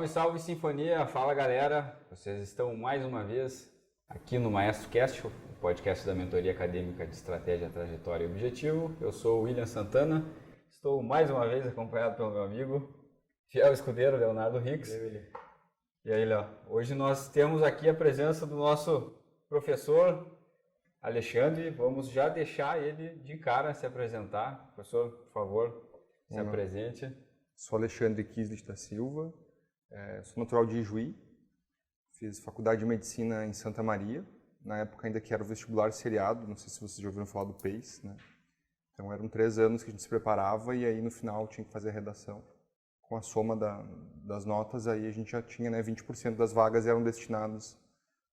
Salve, salve Sinfonia! Fala galera! Vocês estão mais uma vez aqui no MaestroCast, o podcast da Mentoria Acadêmica de Estratégia, Trajetória e Objetivo. Eu sou o William Santana, estou mais uma vez acompanhado pelo meu amigo, fiel escudeiro, Leonardo Rix. E aí, Léo? Hoje nós temos aqui a presença do nosso professor Alexandre. Vamos já deixar ele de cara se apresentar. Professor, por favor, se apresente. Sou Alexandre Kislich da Silva, sou natural de Ijuí, fiz faculdade de medicina em Santa Maria, na época ainda que era o vestibular seriado, não sei se vocês já ouviram falar do PACE, né? Então eram 3 anos que a gente se preparava e aí no final tinha que fazer a redação. Com a soma das notas, aí a gente já tinha, né, 20% das vagas eram destinadas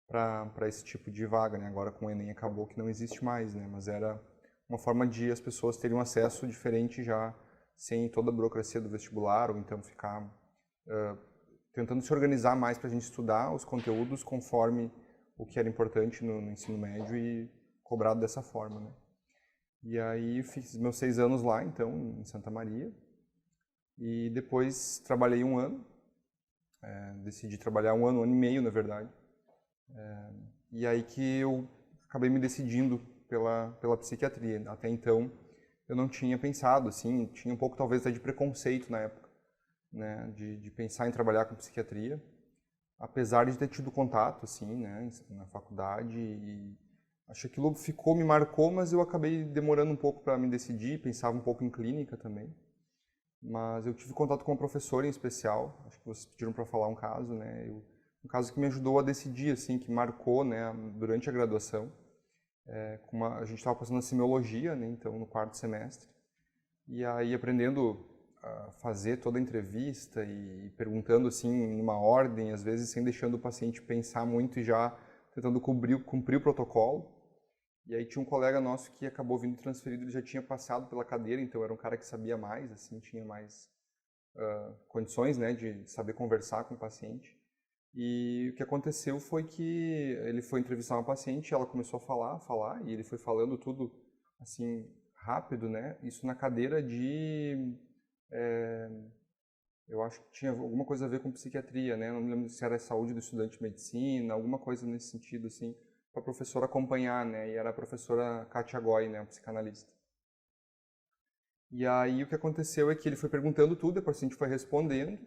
para esse tipo de vaga, né? Agora com o Enem acabou que não existe mais, né? Mas era uma forma de as pessoas terem um acesso diferente já, sem toda a burocracia do vestibular, ou então ficar tentando se organizar mais para a gente estudar os conteúdos conforme o que era importante no ensino médio e cobrado dessa forma, né? E aí fiz meus 6 anos lá, então, em Santa Maria, e depois trabalhei 1 ano, decidi trabalhar 1 ano, 1 ano e meio, na verdade, e aí que eu acabei me decidindo pela psiquiatria. Até então, eu não tinha pensado, assim, tinha um pouco talvez até de preconceito na época, né, de pensar em trabalhar com psiquiatria, apesar de ter tido contato, assim, né, na faculdade, e acho que aquilo me marcou, mas eu acabei demorando um pouco para me decidir, pensava um pouco em clínica também, mas eu tive contato com uma professora em especial, acho que vocês pediram para falar um caso, né, um caso que me ajudou a decidir, assim, que marcou, né, durante a graduação. A gente estava passando a semiologia, né, então no 4º semestre, e aí aprendendo a fazer toda a entrevista e perguntando assim numa ordem, às vezes sem deixando o paciente pensar muito e já tentando cumprir o protocolo. E aí tinha um colega nosso que acabou vindo transferido, ele já tinha passado pela cadeira, então era um cara que sabia mais, assim, tinha mais condições, né, de saber conversar com o paciente. E o que aconteceu foi que ele foi entrevistar uma paciente, ela começou a falar, e ele foi falando tudo, assim, rápido, né? Isso na cadeira de... eu acho que tinha alguma coisa a ver com psiquiatria, né? Não me lembro se era saúde do estudante de medicina, alguma coisa nesse sentido, assim, para a professora acompanhar, né? E era a professora Katia Goy, né? A psicanalista. E aí o que aconteceu é que ele foi perguntando tudo, a paciente foi respondendo,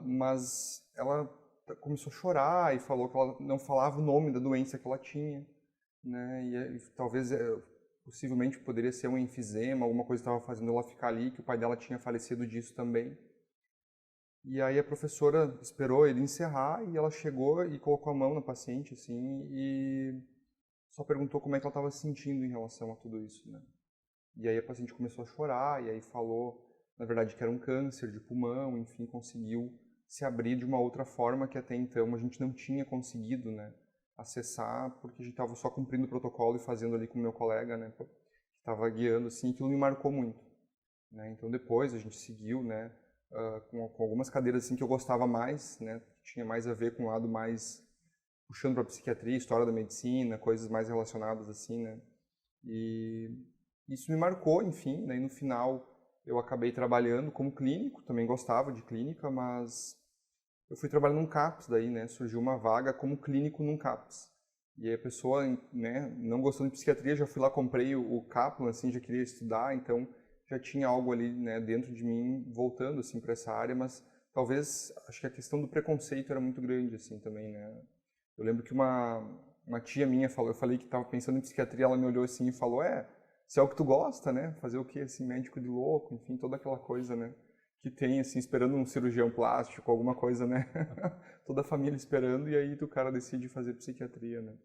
mas ela começou a chorar e falou que ela não falava o nome da doença que ela tinha, né? E talvez, possivelmente, poderia ser um enfisema, alguma coisa que estava fazendo ela ficar ali, que o pai dela tinha falecido disso também. E aí a professora esperou ele encerrar e ela chegou e colocou a mão na paciente, assim, e só perguntou como é que ela estava se sentindo em relação a tudo isso, né? E aí a paciente começou a chorar e aí falou, na verdade, que era um câncer de pulmão, enfim, conseguiu se abrir de uma outra forma que até então a gente não tinha conseguido, né, acessar, porque a gente estava só cumprindo o protocolo e fazendo ali com o meu colega, né, que estava guiando, assim, aquilo me marcou muito, né? Então depois a gente seguiu, né, com algumas cadeiras assim que eu gostava mais, né, que tinha mais a ver com o lado mais puxando para psiquiatria, história da medicina, coisas mais relacionadas assim, né, e isso me marcou, enfim, né, e no final eu acabei trabalhando como clínico, também gostava de clínica, mas eu fui trabalhar num CAPS daí, né, surgiu uma vaga como clínico num CAPS. E aí a pessoa, né, não gostando de psiquiatria, já fui lá, comprei o Kaplan, assim, já queria estudar, então já tinha algo ali, né, dentro de mim voltando, assim, para essa área, mas talvez, acho que a questão do preconceito era muito grande, assim, também, né. Eu lembro que uma tia minha falou, eu falei que estava pensando em psiquiatria, ela me olhou assim e falou, se é o que tu gosta, né? Fazer o quê? Assim, médico de louco, enfim, toda aquela coisa, né? Que tem, assim, esperando um cirurgião plástico, alguma coisa, né? Toda a família esperando e aí o cara decide fazer psiquiatria, né?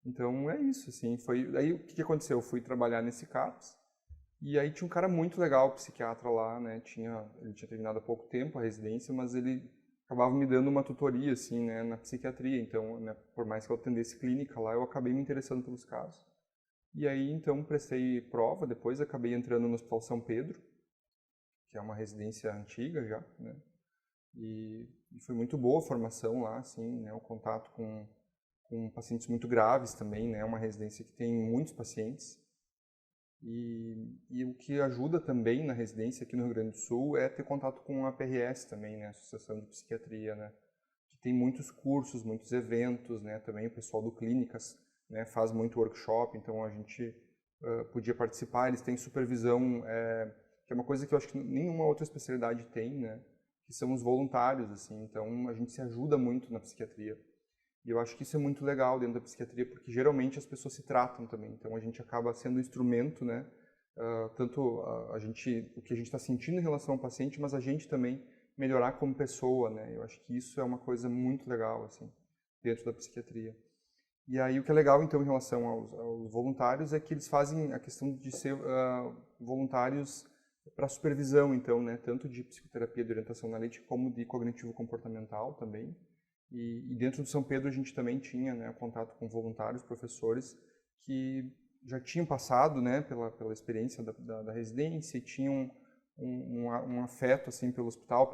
Então é isso, assim, foi... Aí o que aconteceu? Eu fui trabalhar nesse CAPS e aí tinha um cara muito legal, psiquiatra lá, né? Ele tinha terminado há pouco tempo a residência, mas ele acabava me dando uma tutoria, assim, né? Na psiquiatria. Então, né, por mais que eu atendesse clínica lá, eu acabei me interessando pelos casos. E aí, então, prestei prova, depois acabei entrando no Hospital São Pedro, que é uma residência antiga já, né? E foi muito boa a formação lá, assim, né? O contato com pacientes muito graves também, né? Uma residência que tem muitos pacientes. E o que ajuda também na residência aqui no Rio Grande do Sul é ter contato com a APRS também, né, Associação de Psiquiatria, né, que tem muitos cursos, muitos eventos, né, também o pessoal do Clínicas, né, faz muito workshop, então a gente podia participar. Eles têm supervisão, que é uma coisa que eu acho que nenhuma outra especialidade tem, né, que são os voluntários, assim, então a gente se ajuda muito na psiquiatria. E eu acho que isso é muito legal dentro da psiquiatria, porque geralmente as pessoas se tratam também. Então a gente acaba sendo um instrumento, né? Tanto o que a gente está sentindo em relação ao paciente, mas a gente também melhorar como pessoa, né? Eu acho que isso é uma coisa muito legal, assim, dentro da psiquiatria. E aí o que é legal, então, em relação aos voluntários é que eles fazem a questão de ser voluntários para supervisão, então, né? Tanto de psicoterapia de orientação analítica como de cognitivo-comportamental também. E dentro do São Pedro a gente também tinha, né, contato com voluntários, professores que já tinham passado, né, pela experiência da residência e tinham um afeto assim pelo hospital,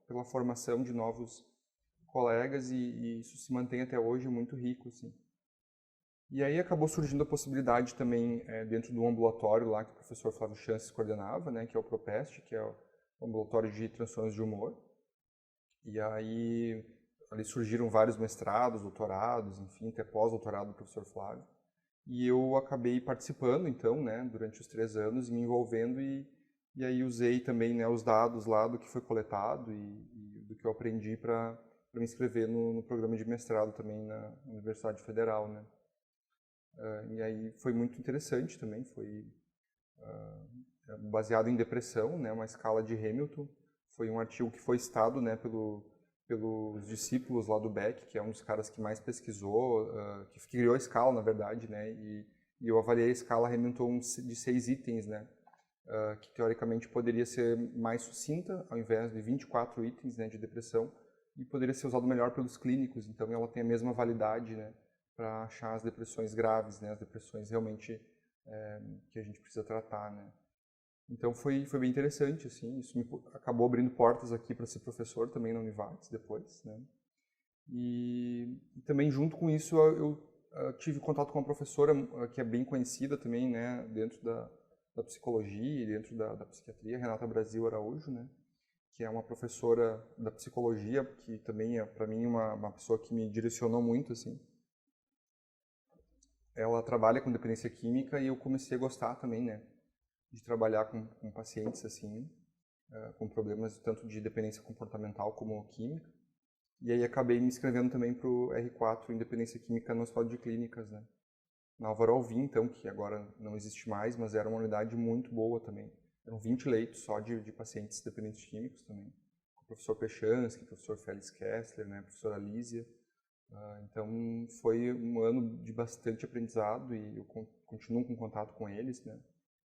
pela formação de novos colegas, e isso se mantém até hoje muito rico, assim. E aí acabou surgindo a possibilidade também dentro do ambulatório lá que o professor Flávio Chances coordenava, né, que é o PROPEST, que é o ambulatório de transtornos de humor. E aí ali surgiram vários mestrados, doutorados, enfim, até pós-doutorado do professor Flávio. E eu acabei participando, então, né, durante os 3 anos, me envolvendo, e aí usei também, né, os dados lá do que foi coletado e do que eu aprendi para me inscrever no programa de mestrado também na Universidade Federal, né. E aí foi muito interessante também, foi baseado em depressão, né, uma escala de Hamilton. Foi um artigo que foi citado, né, pelos discípulos lá do Beck, que é um dos caras que mais pesquisou, que criou a escala, na verdade, né, e eu avaliei a escala Hamilton de 6 itens, né, que teoricamente poderia ser mais sucinta, ao invés de 24 itens, né, de depressão, e poderia ser usado melhor pelos clínicos, então ela tem a mesma validade, né, para achar as depressões graves, né, as depressões realmente que a gente precisa tratar, né. Então foi bem interessante, assim, isso acabou abrindo portas aqui para ser professor também na Univates depois, né. E também junto com isso eu tive contato com uma professora que é bem conhecida também, né, dentro da psicologia e dentro da psiquiatria, Renata Brasil Araújo, né, que é uma professora da psicologia, que também é, para mim, uma pessoa que me direcionou muito, assim. Ela trabalha com dependência química e eu comecei a gostar também, né, de trabalhar com pacientes, assim, com problemas tanto de dependência comportamental como química. E aí acabei me inscrevendo também para o R4 em dependência química no Hospital de Clínicas, né, na Álvaro Alvim, então, que agora não existe mais, mas era uma unidade muito boa também. Eram 20 leitos só de pacientes dependentes químicos também, com o professor Pechansky, o professor Félix Kessler, né, a professora Lísia. Então foi um ano de bastante aprendizado e eu continuo com contato com eles, né.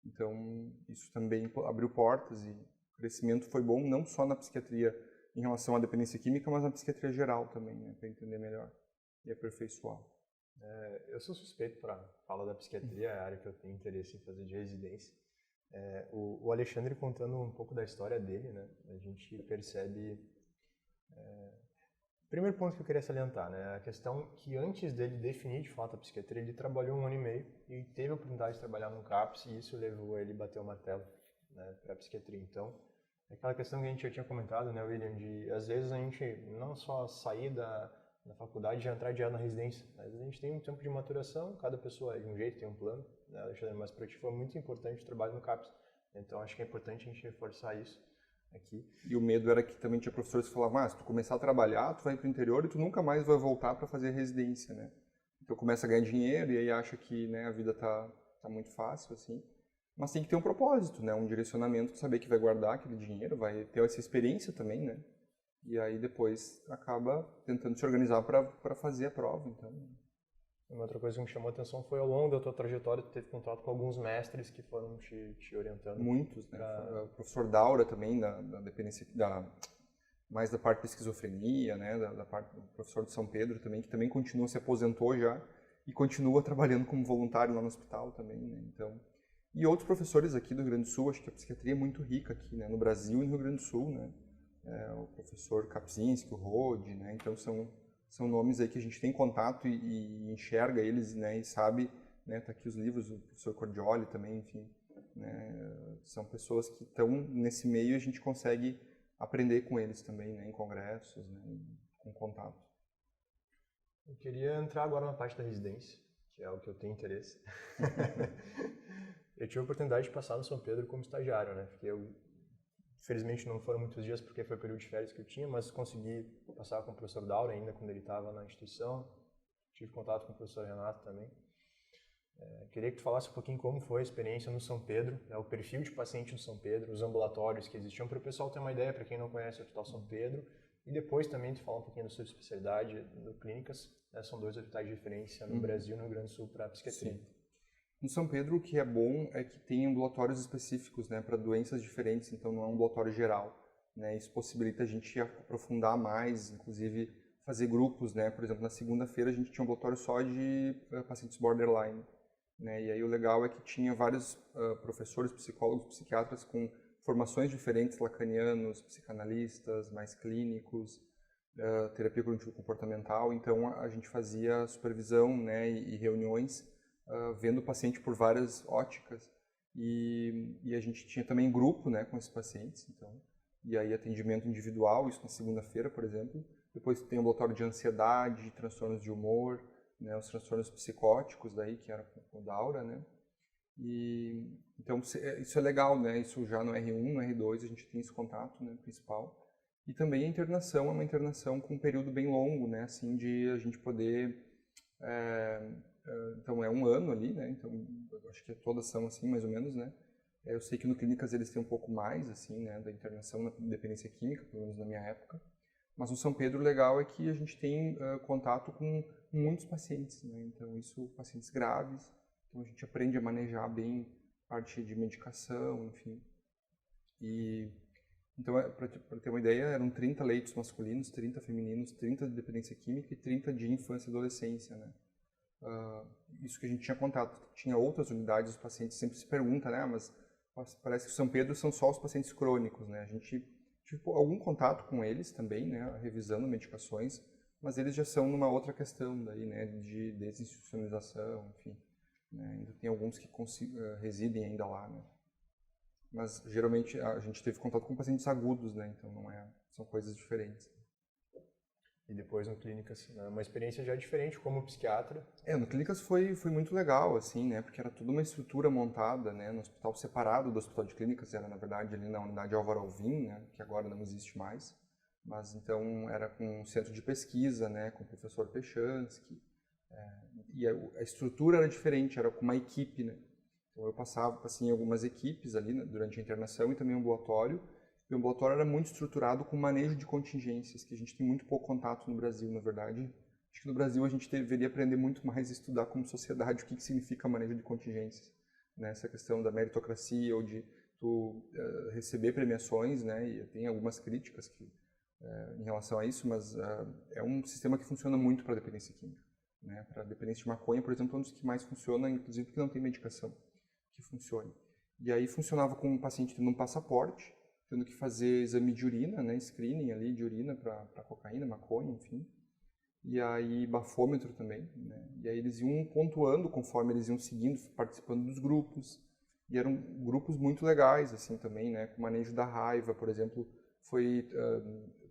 Então isso também abriu portas e o crescimento foi bom não só na psiquiatria em relação à dependência química, mas na psiquiatria geral também, né, para entender melhor e aperfeiçoar. Eu sou suspeito para falar da psiquiatria, é a área que eu tenho interesse em fazer de residência. O Alexandre contando um pouco da história dele, né, a gente percebe... Primeiro ponto que eu queria salientar, né, a questão que antes dele definir de fato a psiquiatria, ele trabalhou 1 ano e meio e teve a oportunidade de trabalhar no CAPS e isso levou ele a bater o martelo, né, para a psiquiatria. Então, é aquela questão que a gente já tinha comentado, né, William, de às vezes a gente não só sair da faculdade e entrar direto na residência, mas a gente tem um tempo de maturação, cada pessoa é de um jeito, tem um plano, né, Alexandre, mas para ti foi muito importante o trabalho no CAPS, então acho que é importante a gente reforçar isso aqui. E o medo era que também tinha professores que falavam, se tu começar a trabalhar, tu vai para o interior e tu nunca mais vai voltar para fazer residência, né? Então começa a ganhar dinheiro e aí acha que, né, a vida tá muito fácil, assim. Mas tem que ter um propósito, né? Um direcionamento, saber que vai guardar aquele dinheiro, vai ter essa experiência também, né? E aí depois acaba tentando se organizar para fazer a prova, então... Uma outra coisa que me chamou a atenção foi ao longo da tua trajetória, tu teve contato com alguns mestres que foram te orientando. Muitos, né? O professor Daura também, da dependência, mais da parte da esquizofrenia, né? Da parte do professor de São Pedro também, que também continua, se aposentou já e continua trabalhando como voluntário lá no hospital também, né? Então, e outros professores aqui do Rio Grande do Sul, acho que a psiquiatria é muito rica aqui, né? No Brasil e no Rio Grande do Sul, né? O professor Kapczynski, o Rode, né? Então são nomes aí que a gente tem contato e enxerga eles, né, e sabe né? Tá aqui os livros, o professor Cordioli também, enfim, né? São pessoas que estão nesse meio e a gente consegue aprender com eles também, né? Em congressos, né? Com contato. Eu queria entrar agora na parte da residência, que é o que eu tenho interesse. Eu tive a oportunidade de passar no São Pedro como estagiário, né? Infelizmente não foram muitos dias porque foi o período de férias que eu tinha, mas consegui passar com o professor Daura ainda quando ele estava na instituição. Tive contato com o professor Renato também. Queria que tu falasse um pouquinho como foi a experiência no São Pedro, né? O perfil de paciente no São Pedro, os ambulatórios que existiam, para o pessoal ter uma ideia, para quem não conhece o Hospital São Pedro. E depois também tu fala um pouquinho da sua especialidade no Clínicas, né? São 2 hospitais de referência no Brasil e no Rio Grande do Sul para psiquiatria. Sim. No São Pedro, o que é bom é que tem ambulatórios específicos, né, para doenças diferentes, então não é um ambulatório geral, né? Isso possibilita a gente aprofundar mais, inclusive fazer grupos, né? Por exemplo, na segunda-feira a gente tinha um ambulatório só de pacientes borderline, né? E aí o legal é que tinha vários professores, psicólogos, psiquiatras com formações diferentes, lacanianos, psicanalistas, mais clínicos, terapia cognitivo-comportamental. Então a gente fazia supervisão, né, e reuniões vendo o paciente por várias óticas e a gente tinha também grupo, né, com esses pacientes, então, e aí atendimento individual, isso na segunda-feira, por exemplo. Depois tem ambulatório de ansiedade, transtornos de humor, né, os transtornos psicóticos daí, que era com o Daura, né. E então isso é legal, né, isso já no R1, no R2 a gente tem esse contato, né, principal. E também a internação é uma internação com um período bem longo, né, assim, de a gente poder então é um ano ali, né? Então eu acho que todas são assim, mais ou menos, né? Eu sei que no Clínicas eles têm um pouco mais, assim, né? Da internação na dependência química, pelo menos na minha época. Mas no São Pedro o legal é que a gente tem contato com muitos pacientes, né? Então isso, pacientes graves. Então a gente aprende a manejar bem parte de medicação, enfim. E então, para ter uma ideia, eram 30 leitos masculinos, 30 femininos, 30 de dependência química e 30 de infância e adolescência, né? Isso que a gente tinha contato. Tinha outras unidades, os pacientes sempre se perguntam, né? Mas parece que o São Pedro são só os pacientes crônicos, né? A gente tive algum contato com eles também, né? Revisando medicações, mas eles já são numa outra questão daí, né? De desinstitucionalização, enfim. Né? Ainda tem alguns que residem ainda lá, né? Mas geralmente a gente teve contato com pacientes agudos, né? Então são coisas diferentes. E depois no Clínicas, né? Uma experiência já diferente como psiquiatra. No Clínicas foi muito legal, assim, né? Porque era toda uma estrutura montada, né? No hospital separado do Hospital de Clínicas, era na verdade ali na unidade Álvaro Alvim, né? Que agora não existe mais. Mas então era com um centro de pesquisa, né? Com o professor Pechansky. E a estrutura era diferente, era com uma equipe, né? Então eu passava assim, em algumas equipes ali, né, durante a internação e também o ambulatório. E o ambulatório era muito estruturado com manejo de contingências, que a gente tem muito pouco contato no Brasil, na verdade. Acho que no Brasil a gente deveria aprender muito mais a estudar como sociedade o que significa manejo de contingências. Né? Essa questão da meritocracia ou de tu receber premiações, né? E tem algumas críticas em relação a isso, mas é um sistema que funciona muito para a dependência química. Né? Para a dependência de maconha, por exemplo, é um dos que mais funciona, inclusive porque não tem medicação que funcione. E aí funcionava com um paciente tendo um passaporte, tendo que fazer exame de urina, né, screening ali de urina para cocaína, maconha, enfim. E aí bafômetro também, né? E aí eles iam pontuando conforme eles iam seguindo, participando dos grupos. E eram grupos muito legais, assim, também, né, com manejo da raiva, por exemplo, foi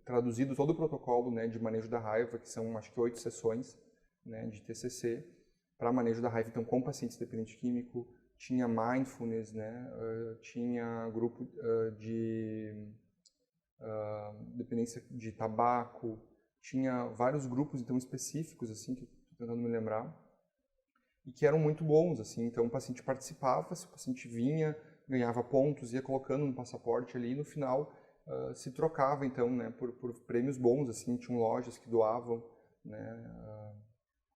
traduzido todo o protocolo, né, de manejo da raiva, que são acho que 8 sessões, né, de TCC, para manejo da raiva, então com pacientes dependentes químico. Tinha mindfulness, né? Tinha grupo de dependência de tabaco, tinha vários grupos então específicos assim que estou tentando me lembrar e que eram muito bons assim. Então o paciente participava, se o paciente vinha, ganhava pontos, ia colocando no passaporte ali e no final se trocava então, né? Por prêmios bons assim. Tinham lojas que doavam, né?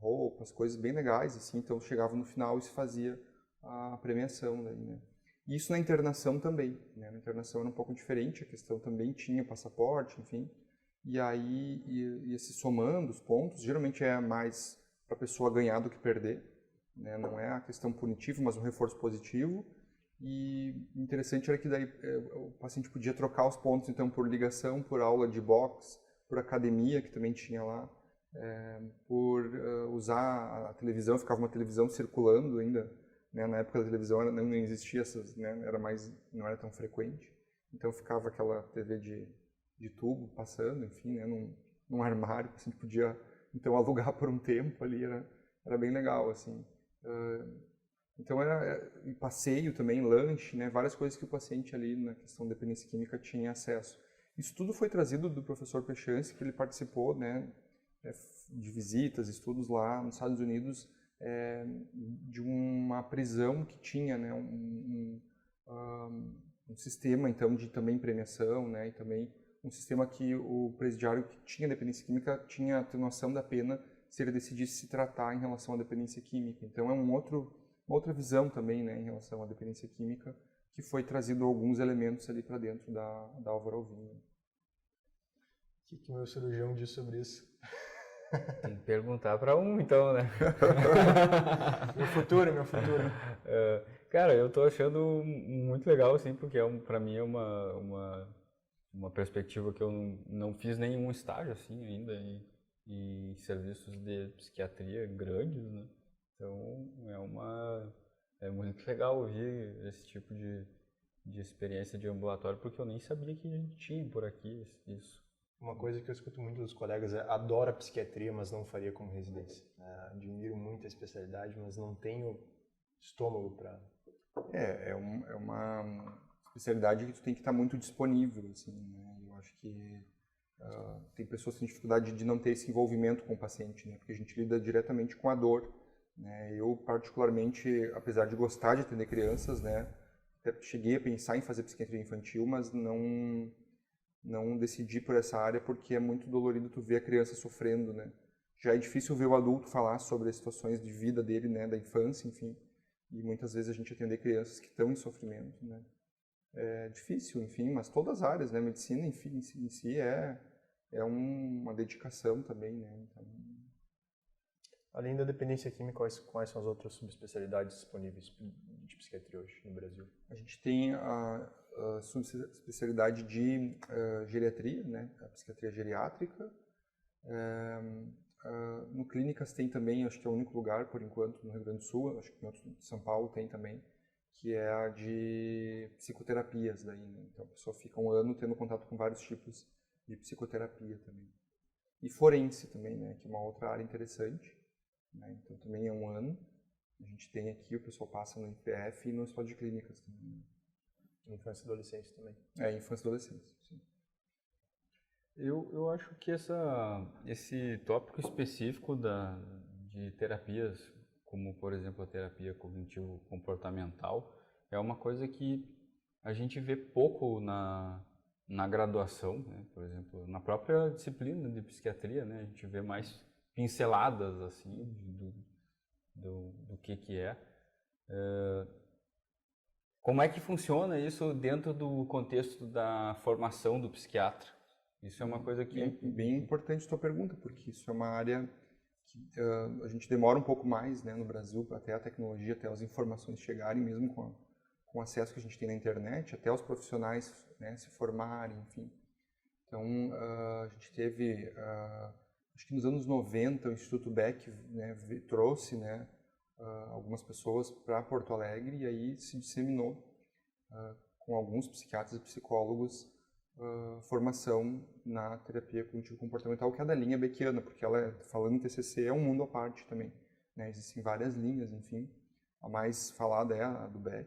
Roupas, coisas bem legais assim. Então chegava no final e se fazia a premiação daí, né? Isso na internação também, né? Na internação era um pouco diferente, a questão também tinha passaporte, enfim. E aí ia se somando os pontos, geralmente é mais para a pessoa ganhar do que perder, né? Não é a questão punitiva, mas um reforço positivo. E interessante era que daí o paciente podia trocar os pontos então por ligação, por aula de boxe, por academia que também tinha lá. por usar a televisão, ficava uma televisão circulando ainda, né? Na época da televisão não existia essas, né? Não era tão frequente, então ficava aquela TV de tubo passando, enfim, né? Num armário, a gente podia então alugar por um tempo ali, era bem legal, assim. Então e passeio também, lanche, né? Várias coisas que o paciente ali na questão da dependência química tinha acesso. Isso tudo foi trazido do professor Pechance, que ele participou, né, de visitas, estudos lá nos Estados Unidos, de uma prisão que tinha, né, um sistema então de também premiação, né, e também um sistema que o presidiário que tinha dependência química tinha atenuação da pena se ele decidisse se tratar em relação à dependência química. Então é uma outra visão também, né, em relação à dependência química, que foi trazido alguns elementos ali para dentro da Álvaro Alvim. O que o meu cirurgião diz sobre isso? Tem que perguntar para então, né? Meu futuro. Cara, eu tô achando muito legal, assim, porque para mim é uma perspectiva que eu não fiz nenhum estágio, assim, ainda em serviços de psiquiatria grandes, né? Então, é muito legal ouvir esse tipo de experiência de ambulatório, porque eu nem sabia que a gente tinha por aqui isso. Uma coisa que eu escuto muito dos colegas é: adoro a psiquiatria, mas não faria como residência. Admiro muito a especialidade, mas não tenho estômago para... É uma especialidade que tu tem que estar muito disponível, assim, né? Eu acho que tem pessoas que têm dificuldade de não ter esse envolvimento com o paciente, né? Porque a gente lida diretamente com a dor, né? Eu, particularmente, apesar de gostar de atender crianças, né, até cheguei a pensar em fazer psiquiatria infantil, mas não decidi por essa área porque é muito dolorido tu ver a criança sofrendo, né? Já é difícil ver o adulto falar sobre as situações de vida dele, né, da infância, enfim. E muitas vezes a gente atender crianças que estão em sofrimento, né? É difícil, enfim, mas todas as áreas, né? Medicina, enfim, em si é uma dedicação também, né? Então... Além da dependência química, quais são as outras subespecialidades disponíveis de psiquiatria hoje no Brasil? A gente tem a subespecialidade de geriatria, né? A psiquiatria geriátrica. No Clínicas tem também, acho que é o único lugar, por enquanto, no Rio Grande do Sul, acho que em São Paulo tem também, que é a de psicoterapias daí, né? Então a pessoa fica um ano tendo contato com vários tipos de psicoterapia também. E forense também, né? Que é uma outra área interessante, né? Então também é um ano. A gente tem aqui, o pessoal passa no IPF e no Hospital de Clínicas também, né? Infância e adolescência também. Infância e adolescência, sim. Eu acho que esse tópico específico de terapias, como por exemplo a terapia cognitivo-comportamental, é uma coisa que a gente vê pouco na graduação, né? Por exemplo, na própria disciplina de psiquiatria, né? A gente vê mais pinceladas assim do que é. Como é que funciona isso dentro do contexto da formação do psiquiatra? Isso é uma coisa que... É bem importante a tua pergunta, porque isso é uma área que a gente demora um pouco mais, né, no Brasil, até a tecnologia, até as informações chegarem, mesmo com o acesso que a gente tem na internet, até os profissionais, né, se formarem, enfim. Então, a gente teve, acho que nos anos 90, o Instituto Beck, né, trouxe, né, algumas pessoas para Porto Alegre e aí se disseminou com alguns psiquiatras e psicólogos formação na terapia cognitivo-comportamental, que é da linha beckiana, porque ela, falando em TCC, é um mundo à parte também, né? Existem várias linhas, enfim. A mais falada é a do Beck.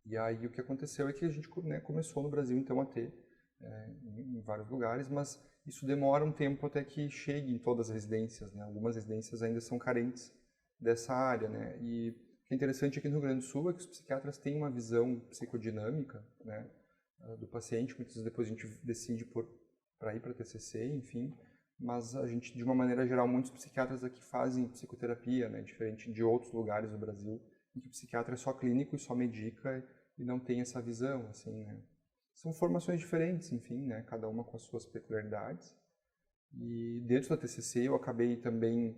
E aí o que aconteceu é que a gente, né, começou no Brasil, então, a ter em vários lugares, mas isso demora um tempo até que chegue em todas as residências, né? Algumas residências ainda são carentes dessa área, né? E o que é interessante aqui no Rio Grande do Sul é que os psiquiatras têm uma visão psicodinâmica, né, do paciente. Muitas vezes depois a gente decide para ir para TCC, enfim, mas a gente, de uma maneira geral, muitos psiquiatras aqui fazem psicoterapia, né, diferente de outros lugares do Brasil, em que o psiquiatra é só clínico e só medica e não tem essa visão, assim, né. São formações diferentes, enfim, né, cada uma com as suas peculiaridades. E dentro da TCC eu acabei também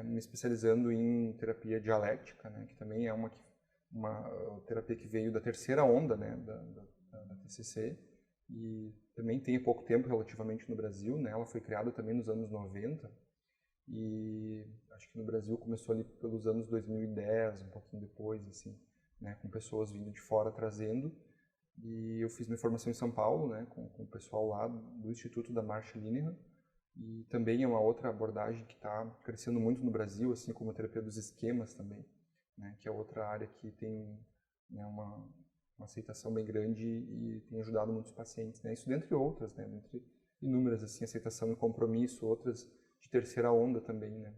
me especializando em terapia dialética, né, que também é uma terapia que veio da terceira onda, né, da TCC, e também tem há pouco tempo relativamente no Brasil, né? Ela foi criada também nos anos 90 e acho que no Brasil começou ali pelos anos 2010, um pouquinho depois, assim, né? Com pessoas vindo de fora trazendo. E eu fiz minha formação em São Paulo, né? Com o pessoal lá do Instituto da Marsha Linehan. E também é uma outra abordagem que está crescendo muito no Brasil, assim como a terapia dos esquemas também, né? Que é outra área que tem, né, uma aceitação bem grande e tem ajudado muitos pacientes, né? Isso dentre outras, né? Dentre inúmeras, assim, aceitação e compromisso, outras de terceira onda também, né?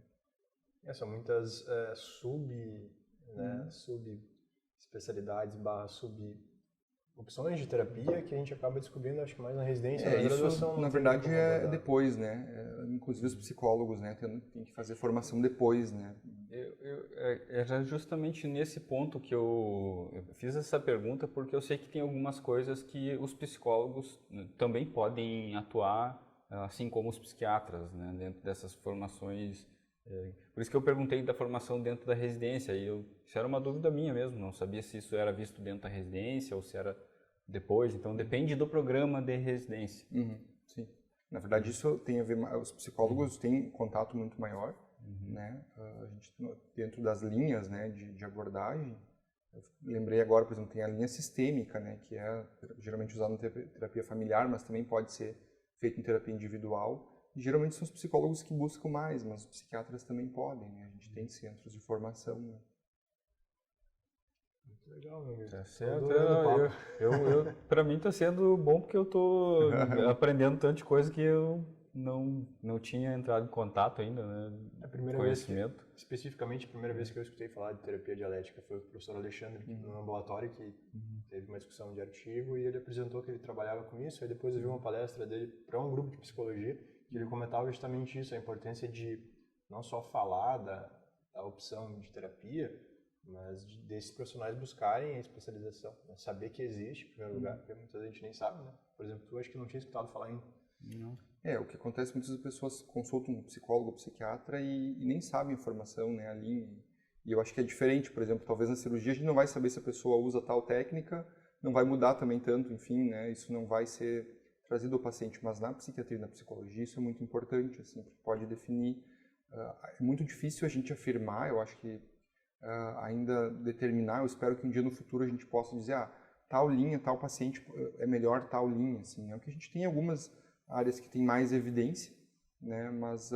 São muitas sub-especialidades barra sub-opções de terapia que a gente acaba descobrindo, acho que mais na residência, na graduação. Isso, na verdade, é depois, né? Inclusive os psicólogos, né? Tem que fazer formação depois, né? Era justamente nesse ponto que eu fiz essa pergunta, porque eu sei que tem algumas coisas que os psicólogos também podem atuar, assim como os psiquiatras, né, dentro dessas formações. Por isso que eu perguntei da formação dentro da residência, e isso era uma dúvida minha mesmo, não sabia se isso era visto dentro da residência ou se era depois, então depende do programa de residência. Sim. Na verdade, isso tem a ver, os psicólogos têm contato muito maior, né? A gente, dentro das linhas, né, de abordagem, eu lembrei agora, por exemplo, tem a linha sistêmica, né, que é geralmente usada em terapia familiar, mas também pode ser feito em terapia individual. E geralmente são os psicólogos que buscam mais, mas os psiquiatras também podem, né? A gente tem centros de formação, né? Muito legal, meu amigo. Tá certo. Para mim está sendo bom porque eu estou aprendendo tanta coisa que eu não tinha entrado em contato ainda, né? A primeira Conhecimento. Especificamente, a primeira vez que eu escutei falar de terapia dialética foi o professor Alexandre, no ambulatório, que teve uma discussão de artigo e ele apresentou que ele trabalhava com isso. Aí depois eu vi uma palestra dele para um grupo de psicologia que ele comentava justamente isso, a importância de não só falar da opção de terapia, mas desses profissionais buscarem a especialização, né? Saber que existe, em primeiro lugar, porque muita gente nem sabe, né? Por exemplo, tu acho que não tinha escutado falar ainda. Não. O que acontece, muitas pessoas consultam um psicólogo, psiquiatra e nem sabem a informação, né, a linha. E eu acho que é diferente, por exemplo, talvez na cirurgia a gente não vai saber se a pessoa usa tal técnica, não vai mudar também tanto, enfim, né, isso não vai ser trazido ao paciente, mas na psiquiatria e na psicologia isso é muito importante, assim, porque pode definir. É muito difícil a gente afirmar, eu acho que ainda determinar, eu espero que um dia no futuro a gente possa dizer, tal linha, tal paciente é melhor tal linha, assim, né, porque a gente tem algumas áreas que têm mais evidência, né, mas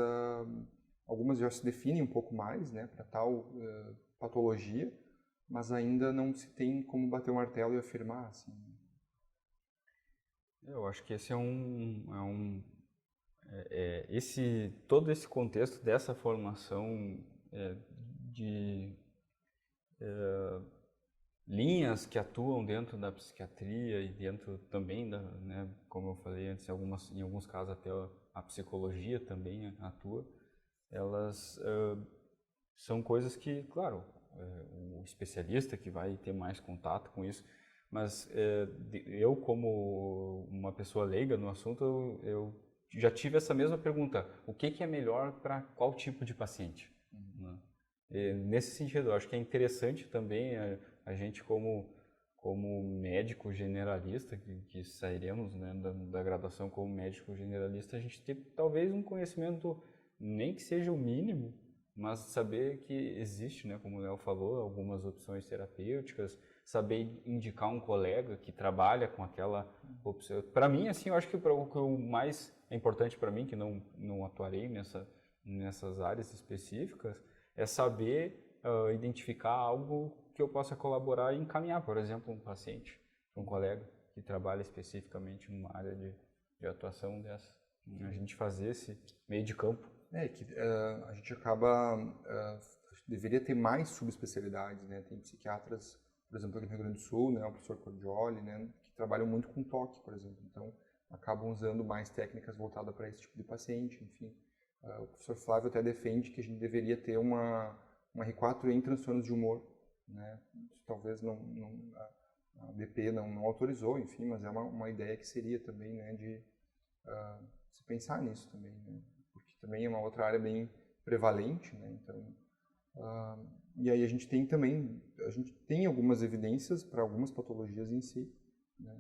algumas já se definem um pouco mais, né, para tal patologia, mas ainda não se tem como bater o martelo e afirmar, assim. Eu acho que esse todo esse contexto dessa formação de linhas que atuam dentro da psiquiatria e dentro também né, como eu falei antes, em alguns casos até a psicologia também atua, elas são coisas que, claro, o especialista que vai ter mais contato com isso, mas eu como uma pessoa leiga no assunto, eu já tive essa mesma pergunta, o que é melhor para qual tipo de paciente? Né? Nesse sentido, eu acho que é interessante também a gente como médico generalista, que sairemos, né, da graduação como médico generalista, a gente ter talvez um conhecimento, nem que seja o mínimo, mas saber que existe, né, como o Léo falou, algumas opções terapêuticas, saber indicar um colega que trabalha com aquela opção. Para mim, assim, eu acho que o mais importante para mim, que não atuarei nessas áreas específicas, é saber identificar algo que eu possa colaborar e encaminhar, por exemplo, um paciente, um colega que trabalha especificamente numa área de atuação dessa. A gente fazer esse meio de campo. A gente acaba, deveria ter mais subespecialidades, né? Tem psiquiatras, por exemplo, aqui no Rio Grande do Sul, né, o professor Cordioli, né, que trabalham muito com toque, por exemplo. Então, acabam usando mais técnicas voltadas para esse tipo de paciente, enfim. O professor Flávio até defende que a gente deveria ter uma R4 em transtornos de humor, né? Talvez a BP não autorizou, enfim, mas é uma ideia que seria também, né, de se pensar nisso também, né? Porque também é uma outra área bem prevalente, né? Então, e aí a gente tem algumas evidências para algumas patologias em si, né?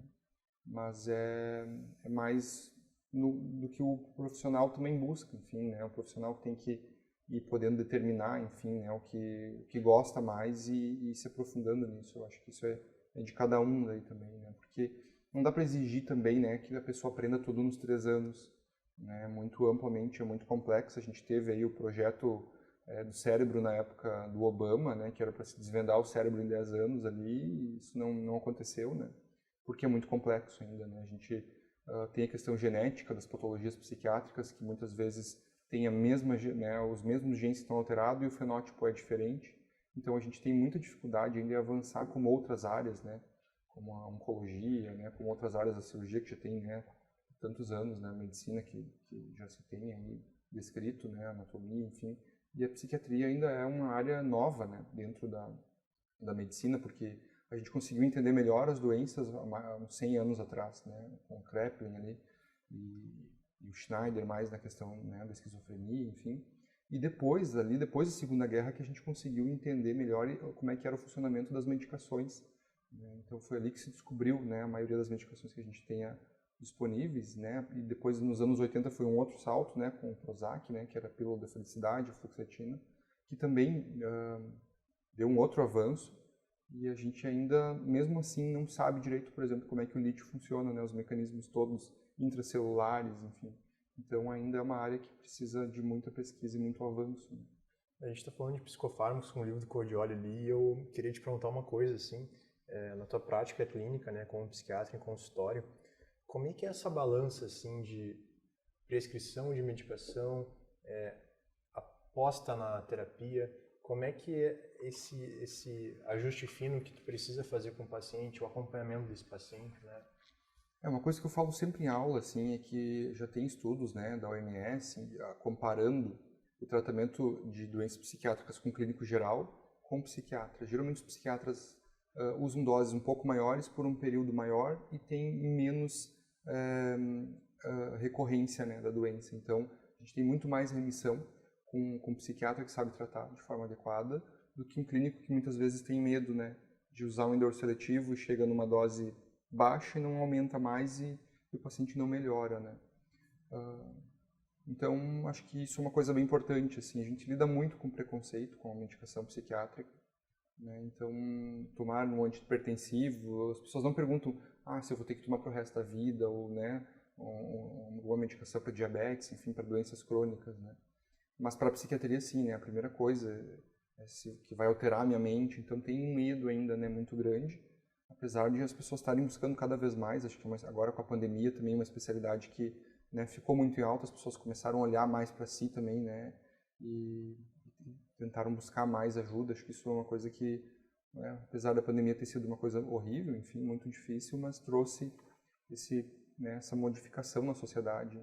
mas é mais do que o profissional também busca, enfim, né? O profissional tem que ir podendo determinar, enfim, né? O que gosta mais e se aprofundando nisso. Eu acho que isso é de cada um daí também, né? Porque não dá para exigir também, né, que a pessoa aprenda tudo nos 3 anos, né? Muito amplamente, é muito complexo. A gente teve aí o projeto do cérebro na época do Obama, né, que era para se desvendar o cérebro em 10 anos ali, e isso não aconteceu, né? Porque é muito complexo ainda, né? A gente tem a questão genética das patologias psiquiátricas, que muitas vezes tem a mesma, né, os mesmos genes que estão alterados e o fenótipo é diferente. Então a gente tem muita dificuldade ainda em avançar como outras áreas, né, como a oncologia, né, como outras áreas da cirurgia que já tem, né, tantos anos, né, a medicina que já se tem aí descrito, né, anatomia, enfim. E a psiquiatria ainda é uma área nova, né, dentro da medicina, porque a gente conseguiu entender melhor as doenças há uns 100 anos atrás, né, com o Kraepelin ali e o Schneider mais na questão, né, da esquizofrenia, enfim. E depois da Segunda Guerra, que a gente conseguiu entender melhor como é que era o funcionamento das medicações, né? Então foi ali que se descobriu, né, a maioria das medicações que a gente tenha disponíveis, né? E depois nos anos 80 foi um outro salto, né, com o Prozac, né, que era a pílula da felicidade, a fluoxetina, que também deu um outro avanço. E a gente ainda, mesmo assim, não sabe direito, por exemplo, como é que o lítio funciona, né, os mecanismos todos intracelulares, enfim. Então ainda é uma área que precisa de muita pesquisa e muito avanço, né? A gente está falando de psicofármacos com o livro do Cordioli ali, e eu queria te perguntar uma coisa, assim, na tua prática clínica, né, como psiquiatra em consultório, como é que é essa balança, assim, de prescrição de medicação, aposta na terapia, como é que é esse ajuste fino que tu precisa fazer com o paciente, o acompanhamento desse paciente, né? Uma coisa que eu falo sempre em aula, assim, é que já tem estudos, né, da OMS, comparando o tratamento de doenças psiquiátricas com clínico geral com psiquiatra. Geralmente os psiquiatras usam doses um pouco maiores por um período maior e tem menos recorrência, né, da doença. Então, a gente tem muito mais remissão com um psiquiatra que sabe tratar de forma adequada do que um clínico que muitas vezes tem medo, né, de usar um endorseletivo e chega numa dose baixa e não aumenta mais e o paciente não melhora, né? Então, acho que isso é uma coisa bem importante, assim, a gente lida muito com preconceito com a medicação psiquiátrica, né? Então, tomar um antihipertensivo, as pessoas não perguntam, se eu vou ter que tomar pro resto da vida, ou, né, uma medicação para diabetes, enfim, para doenças crônicas, né? Mas para a psiquiatria, sim, né? A primeira coisa que vai alterar a minha mente, então tem um medo ainda, né, muito grande, apesar de as pessoas estarem buscando cada vez mais, acho que agora com a pandemia também uma especialidade que, né, ficou muito em alta, as pessoas começaram a olhar mais para si também, né, e tentaram buscar mais ajuda. Acho que isso é uma coisa que, né, apesar da pandemia ter sido uma coisa horrível, enfim, muito difícil, mas trouxe né, essa modificação na sociedade.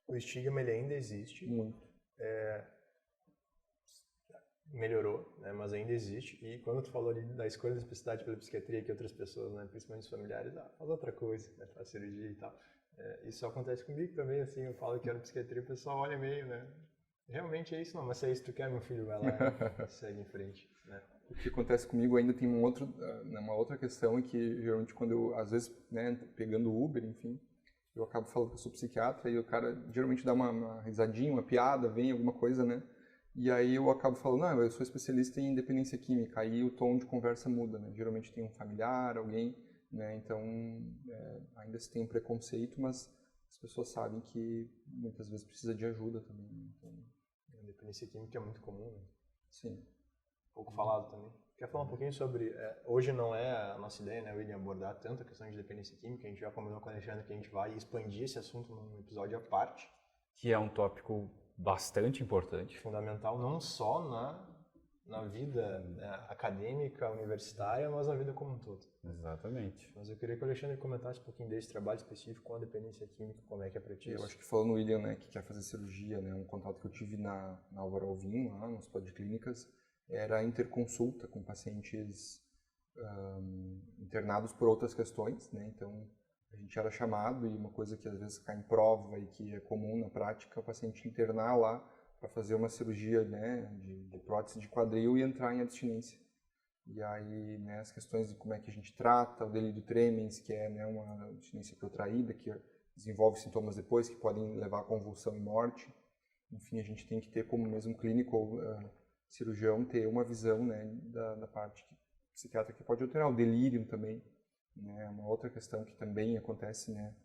O estigma ele ainda existe. Muito. Melhorou, né, mas ainda existe. E quando tu falou ali da escolha da especialidade pela psiquiatria, que outras pessoas, né, principalmente os familiares, faz outra coisa, né, faz cirurgia e tal. Isso acontece comigo também, assim, eu falo que quero psiquiatria, o pessoal olha meio, né, realmente é isso, não, mas se é isso que tu quer, meu filho, vai lá e segue em frente, né. O que acontece comigo ainda tem uma outra questão, é que geralmente quando eu, às vezes, né, pegando Uber, enfim, eu acabo falando que eu sou psiquiatra e o cara geralmente dá uma risadinha, uma piada, vem alguma coisa, né? E aí eu acabo falando, eu sou especialista em dependência química. Aí o tom de conversa muda, né? Geralmente tem um familiar, alguém, né? Então ainda se tem um preconceito, mas as pessoas sabem que muitas vezes precisa de ajuda também. Então, a dependência química é muito comum, né? Sim. Pouco falado também. Quer falar um pouquinho sobre... hoje não é a nossa ideia, né, William, abordar tanto a questão de dependência química. A gente já combinou com o Alexandre que a gente vai expandir esse assunto num episódio à parte. Que é um tópico bastante importante. Fundamental não só na vida, né, acadêmica, universitária, mas na vida como um todo. Exatamente. Mas eu queria que o Alexandre comentasse um pouquinho desse trabalho específico com a dependência química, como é que é para ti. Eu acho que falando no William, né, que quer fazer cirurgia, né, um contato que eu tive na Álvaro Alvim, lá no Hospital de Clínicas, era interconsulta com pacientes internados por outras questões, né, então a gente era chamado, e uma coisa que às vezes cai em prova e que é comum na prática, é o paciente internar lá para fazer uma cirurgia, né, de prótese de quadril e entrar em abstinência. E aí, né, as questões de como é que a gente trata o delírio tremens, que é, né, uma abstinência protraída, que desenvolve sintomas depois que podem levar a convulsão e morte. Enfim, a gente tem que ter como mesmo clínico ou cirurgião ter uma visão, né, da parte psiquiátrica que pode alterar o delírio também, né, uma outra questão que também acontece, né,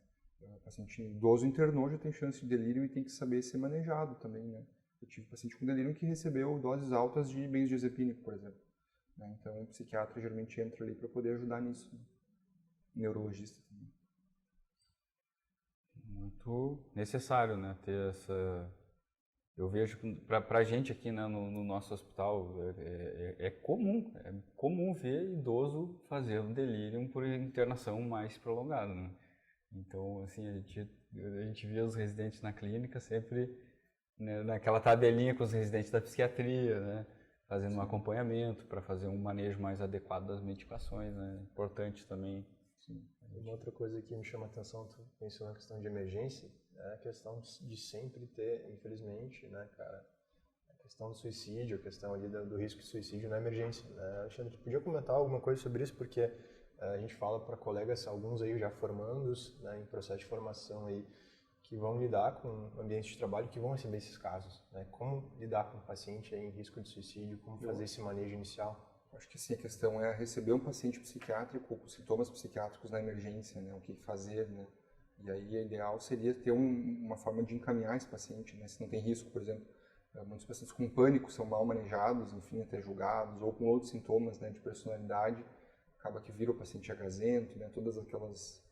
o paciente idoso internou já tem chance de delírio e tem que saber ser manejado também, né. Eu tive paciente com delírio que recebeu doses altas de benzodiazepínico, por exemplo. Né? Então, o psiquiatra geralmente entra ali para poder ajudar nisso. Né? Neurologista também. Muito necessário, né? Ter essa... Eu vejo que para a gente aqui, né, no nosso hospital é comum ver idoso fazendo delírio por internação mais prolongada, né? Então, assim, a gente via os residentes na clínica sempre, né, naquela tabelinha com os residentes da psiquiatria, né? Fazendo um acompanhamento para fazer um manejo mais adequado das medicações, né? Importante também. Sim. Uma outra coisa que me chama a atenção, tu mencionou a questão de emergência, é a questão de sempre ter, infelizmente, né, cara, a questão do suicídio, a questão ali do risco de suicídio na emergência, né? Alexandre, tu podia comentar alguma coisa sobre isso, porque a gente fala para colegas, alguns aí já formandos, né, em processo de formação aí, que vão lidar com ambientes de trabalho que vão receber esses casos, né? Como lidar com um paciente aí em risco de suicídio, como fazer esse manejo inicial? Acho que sim, a questão é receber um paciente psiquiátrico com sintomas psiquiátricos na emergência, né? O que fazer, né? E aí, o ideal seria ter uma forma de encaminhar esse paciente, né? Se não tem risco, por exemplo, muitos pacientes com pânico são mal manejados, enfim, até julgados, ou com outros sintomas, né, de personalidade, acaba que vira o paciente agazento, né? Todas aquelas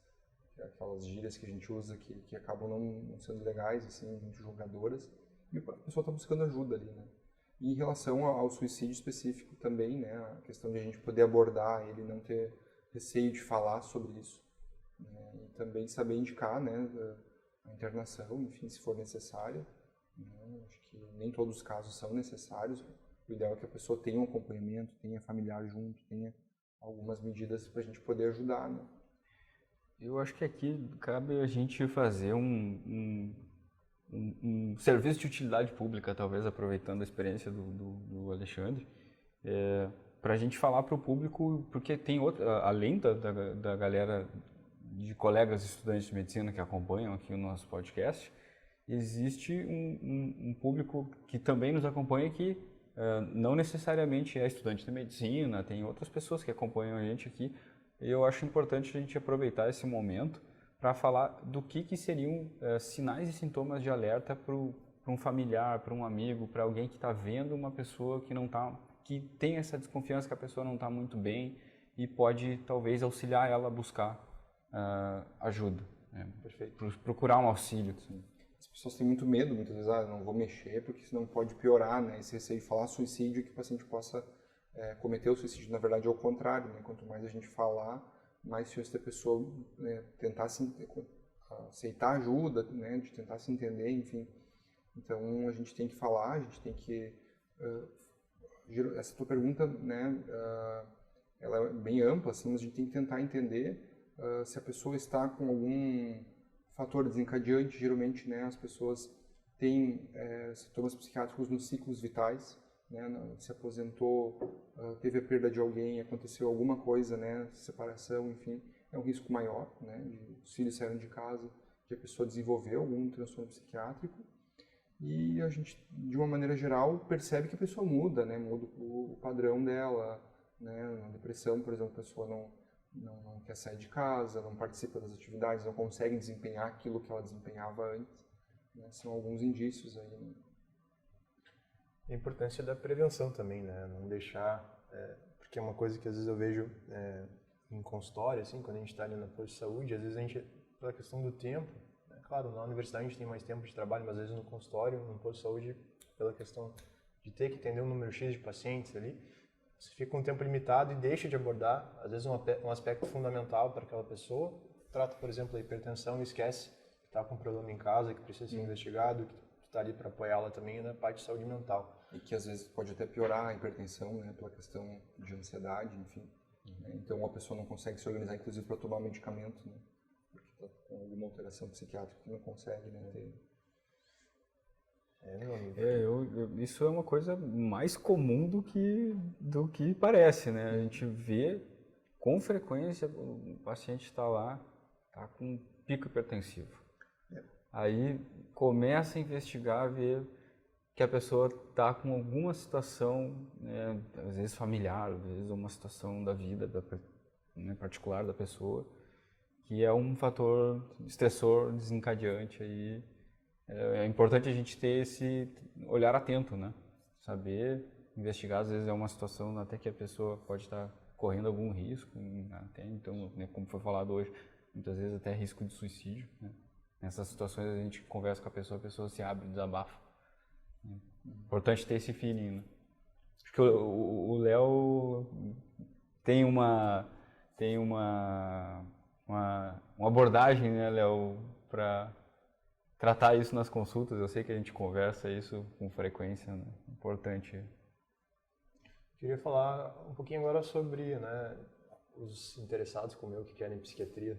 gírias que a gente usa que acabam não sendo legais, assim, muito julgadoras, e a pessoa está buscando ajuda ali, né? E em relação ao suicídio específico também, né, a questão de a gente poder abordar ele, não ter receio de falar sobre isso, né, e também saber indicar, né, a internação, enfim, se for necessário, né, acho que nem todos os casos são necessários, o ideal é que a pessoa tenha um acompanhamento, tenha familiar junto, tenha algumas medidas para a gente poder ajudar, né. Eu acho que aqui cabe a gente fazer um serviço de utilidade pública, talvez aproveitando a experiência do Alexandre, para a gente falar para o público, porque tem outra, além da galera de colegas estudantes de medicina que acompanham aqui o nosso podcast, existe um público que também nos acompanha que não necessariamente é estudante de medicina, tem outras pessoas que acompanham a gente aqui. E eu acho importante a gente aproveitar esse momento para falar do que seriam sinais e sintomas de alerta para um familiar, para um amigo, para alguém que está vendo uma pessoa que tem essa desconfiança que a pessoa não está muito bem e pode talvez auxiliar ela a buscar ajuda, né? Perfeito. Procurar um auxílio. Sim. As pessoas têm muito medo, muitas vezes, não vou mexer porque senão pode piorar, né? Esse receio de falar suicídio, que o paciente possa cometer o suicídio. Na verdade é o contrário, né? Quanto mais a gente falar, mais chance da pessoa, né, tentar aceitar ajuda, né, de tentar se entender, enfim. Então a gente tem que falar, a gente tem que... essa tua pergunta, né, ela é bem ampla, assim, mas a gente tem que tentar entender se a pessoa está com algum fator desencadeante. Geralmente, né, as pessoas têm sintomas psiquiátricos nos ciclos vitais, né, se aposentou, teve a perda de alguém, aconteceu alguma coisa, né, separação, enfim, é um risco maior, né, os filhos saíram de casa, que a pessoa desenvolveu algum transtorno psiquiátrico, e a gente, de uma maneira geral, percebe que a pessoa muda, né, muda o padrão dela, né, na depressão, por exemplo, a pessoa não quer sair de casa, não participa das atividades, não consegue desempenhar aquilo que ela desempenhava antes, né, são alguns indícios aí, né. A importância da prevenção também, né? Não deixar... porque é uma coisa que às vezes eu vejo em consultório, assim, quando a gente está ali na posto de saúde, às vezes a gente, pela questão do tempo, né? Claro, na universidade a gente tem mais tempo de trabalho, mas às vezes no consultório, no posto de saúde, pela questão de ter que atender um número X de pacientes ali, você fica com um tempo limitado e deixa de abordar, às vezes, um aspecto fundamental para aquela pessoa. Trata, por exemplo, a hipertensão e esquece que está com um problema em casa, que precisa ser investigado, que está ali para apoiá-la também na parte de saúde mental. E que às vezes pode até piorar a hipertensão, né, pela questão de ansiedade, enfim. Né? Então a pessoa não consegue se organizar, inclusive, para tomar medicamento, né, porque está com alguma alteração psiquiátrica que não consegue, né, ter. Meu amigo. Isso é uma coisa mais comum do que parece, né? A gente vê com frequência o paciente está lá, está com um pico hipertensivo. Aí começa a investigar, ver que a pessoa está com alguma situação, né, às vezes familiar, às vezes uma situação da vida né, particular da pessoa, que é um fator estressor desencadeante aí. É importante a gente ter esse olhar atento, né? Saber investigar, às vezes é uma situação até que a pessoa pode estar correndo algum risco, até então, né, como foi falado hoje, muitas vezes até risco de suicídio, né? Nessas situações a gente conversa com a pessoa se abre, desabafa. Importante ter esse feeling, né? Acho que o Léo tem uma abordagem, né, Léo, para tratar isso nas consultas. Eu sei que a gente conversa isso com frequência, né? Importante. Queria falar um pouquinho agora sobre, né, os interessados como eu que querem psiquiatria.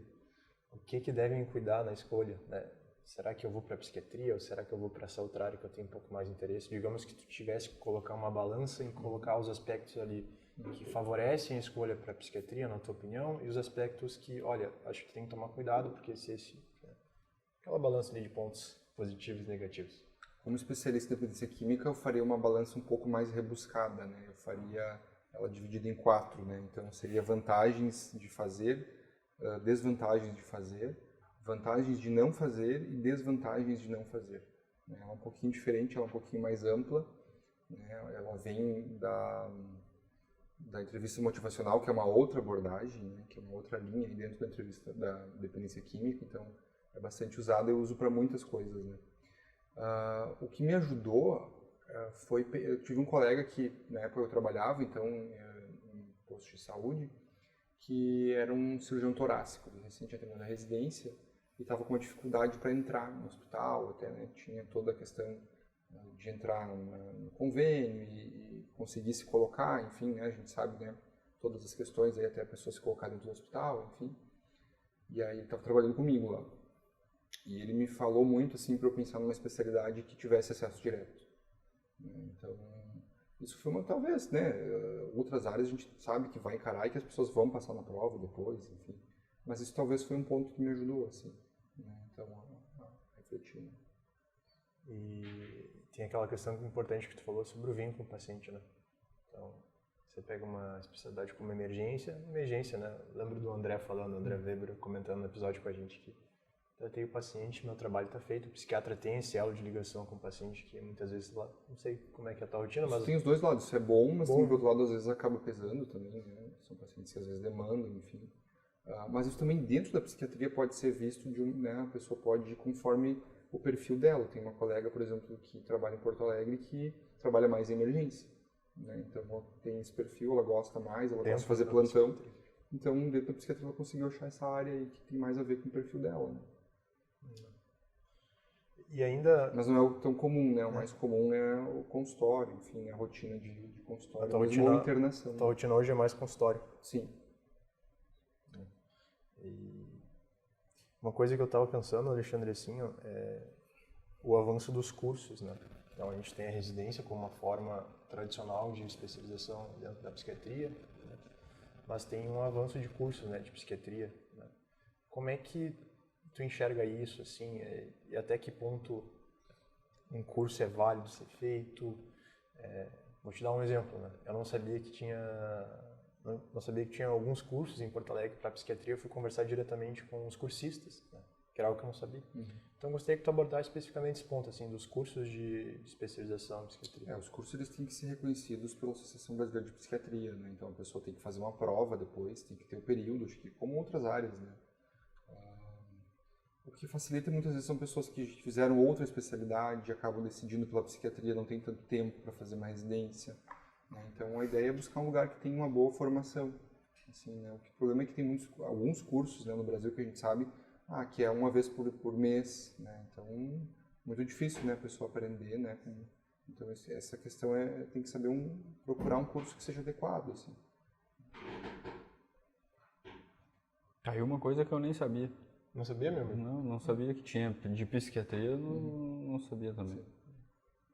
O que devem cuidar na escolha, né? Será que eu vou para a psiquiatria ou será que eu vou para essa outra área que eu tenho um pouco mais de interesse? Digamos que tu tivesse que colocar uma balança e colocar os aspectos ali que favorecem a escolha para a psiquiatria, na tua opinião, e os aspectos que, olha, acho que tem que tomar cuidado porque aquela balança ali de pontos positivos e negativos. Como especialista em dependência química, eu faria uma balança um pouco mais rebuscada, né? Eu faria ela dividida em 4, né? Então seria vantagens de fazer, desvantagens de fazer, vantagens de não fazer e desvantagens de não fazer. Ela é um pouquinho diferente, ela é um pouquinho mais ampla, né? Ela vem da entrevista motivacional, que é uma outra abordagem, né? Que é uma outra linha aí dentro da entrevista da dependência química, então é bastante usada, eu uso para muitas coisas, né? O que me ajudou foi, eu tive um colega que na época eu trabalhava, então em posto de saúde, que era um cirurgião torácico, ele recém tinha terminado a residência e estava com uma dificuldade para entrar no hospital, até, né, tinha toda a questão de entrar no convênio e conseguir se colocar, enfim, né, a gente sabe, né, todas as questões aí até a pessoa se colocar dentro do hospital, enfim. E aí ele estava trabalhando comigo lá. E ele me falou muito assim para eu pensar numa especialidade que tivesse acesso direto. Então, isso foi uma, talvez, né, outras áreas a gente sabe que vai encarar e que as pessoas vão passar na prova depois, enfim. Mas isso talvez foi um ponto que me ajudou, assim, né? Então, a refletir. Né? E tem aquela questão importante que tu falou sobre o vínculo com o paciente, né? Então, você pega uma especialidade como emergência, né? Lembro do André falando, André Weber comentando no episódio com a gente que tratei o paciente, meu trabalho está feito, o psiquiatra tem esse elo de ligação com o paciente que muitas vezes, lá, não sei como é que é a tua rotina, mas... Tem os dois lados, isso é bom, mas tem, por outro lado às vezes acaba pesando também, né? São pacientes que às vezes demandam, enfim. Mas isso também dentro da psiquiatria pode ser visto de né, a pessoa pode ir conforme o perfil dela. Tem uma colega, por exemplo, que trabalha em Porto Alegre que trabalha mais em emergência, né? Então ela tem esse perfil, ela gosta mais, ela gosta de fazer plantão. Então dentro da psiquiatria ela conseguiu achar essa área aí que tem mais a ver com o perfil dela, né? E ainda... Mas não é o tão comum, né? O mais comum é o consultório, enfim, a rotina de consultório, ou internação. A tua rotina hoje é mais consultório. Sim. E uma coisa que eu estava pensando, Alexandre, assim, é o avanço dos cursos, né? Então a gente tem a residência como uma forma tradicional de especialização dentro da psiquiatria, né? Mas tem um avanço de cursos, né, de psiquiatria, né? Como é que tu enxerga isso, assim, e até que ponto um curso é válido ser feito? Vou te dar um exemplo, né? Eu não sabia que tinha alguns cursos em Porto Alegre para psiquiatria. Eu fui conversar diretamente com os cursistas, né? Que era algo que eu não sabia. Então, gostaria que tu abordasse especificamente esse ponto, assim, dos cursos de especialização em psiquiatria. Os cursos eles têm que ser reconhecidos pela Associação Brasileira de Psiquiatria, né? Então, a pessoa tem que fazer uma prova depois, tem que ter o período, acho que como outras áreas, né? O que facilita muitas vezes são pessoas que fizeram outra especialidade, acabam decidindo pela psiquiatria, não tem tanto tempo para fazer uma residência, né? Então a ideia é buscar um lugar que tenha uma boa formação. Assim, né? O problema é que tem alguns cursos, né, no Brasil que a gente sabe que é uma vez por mês, né? Então muito difícil, né, a pessoa aprender, né? Então essa questão tem que saber procurar um curso que seja adequado, assim. Caiu uma coisa que eu nem sabia. Não sabia, meu amigo? Não sabia que tinha. De psiquiatria, não sabia também.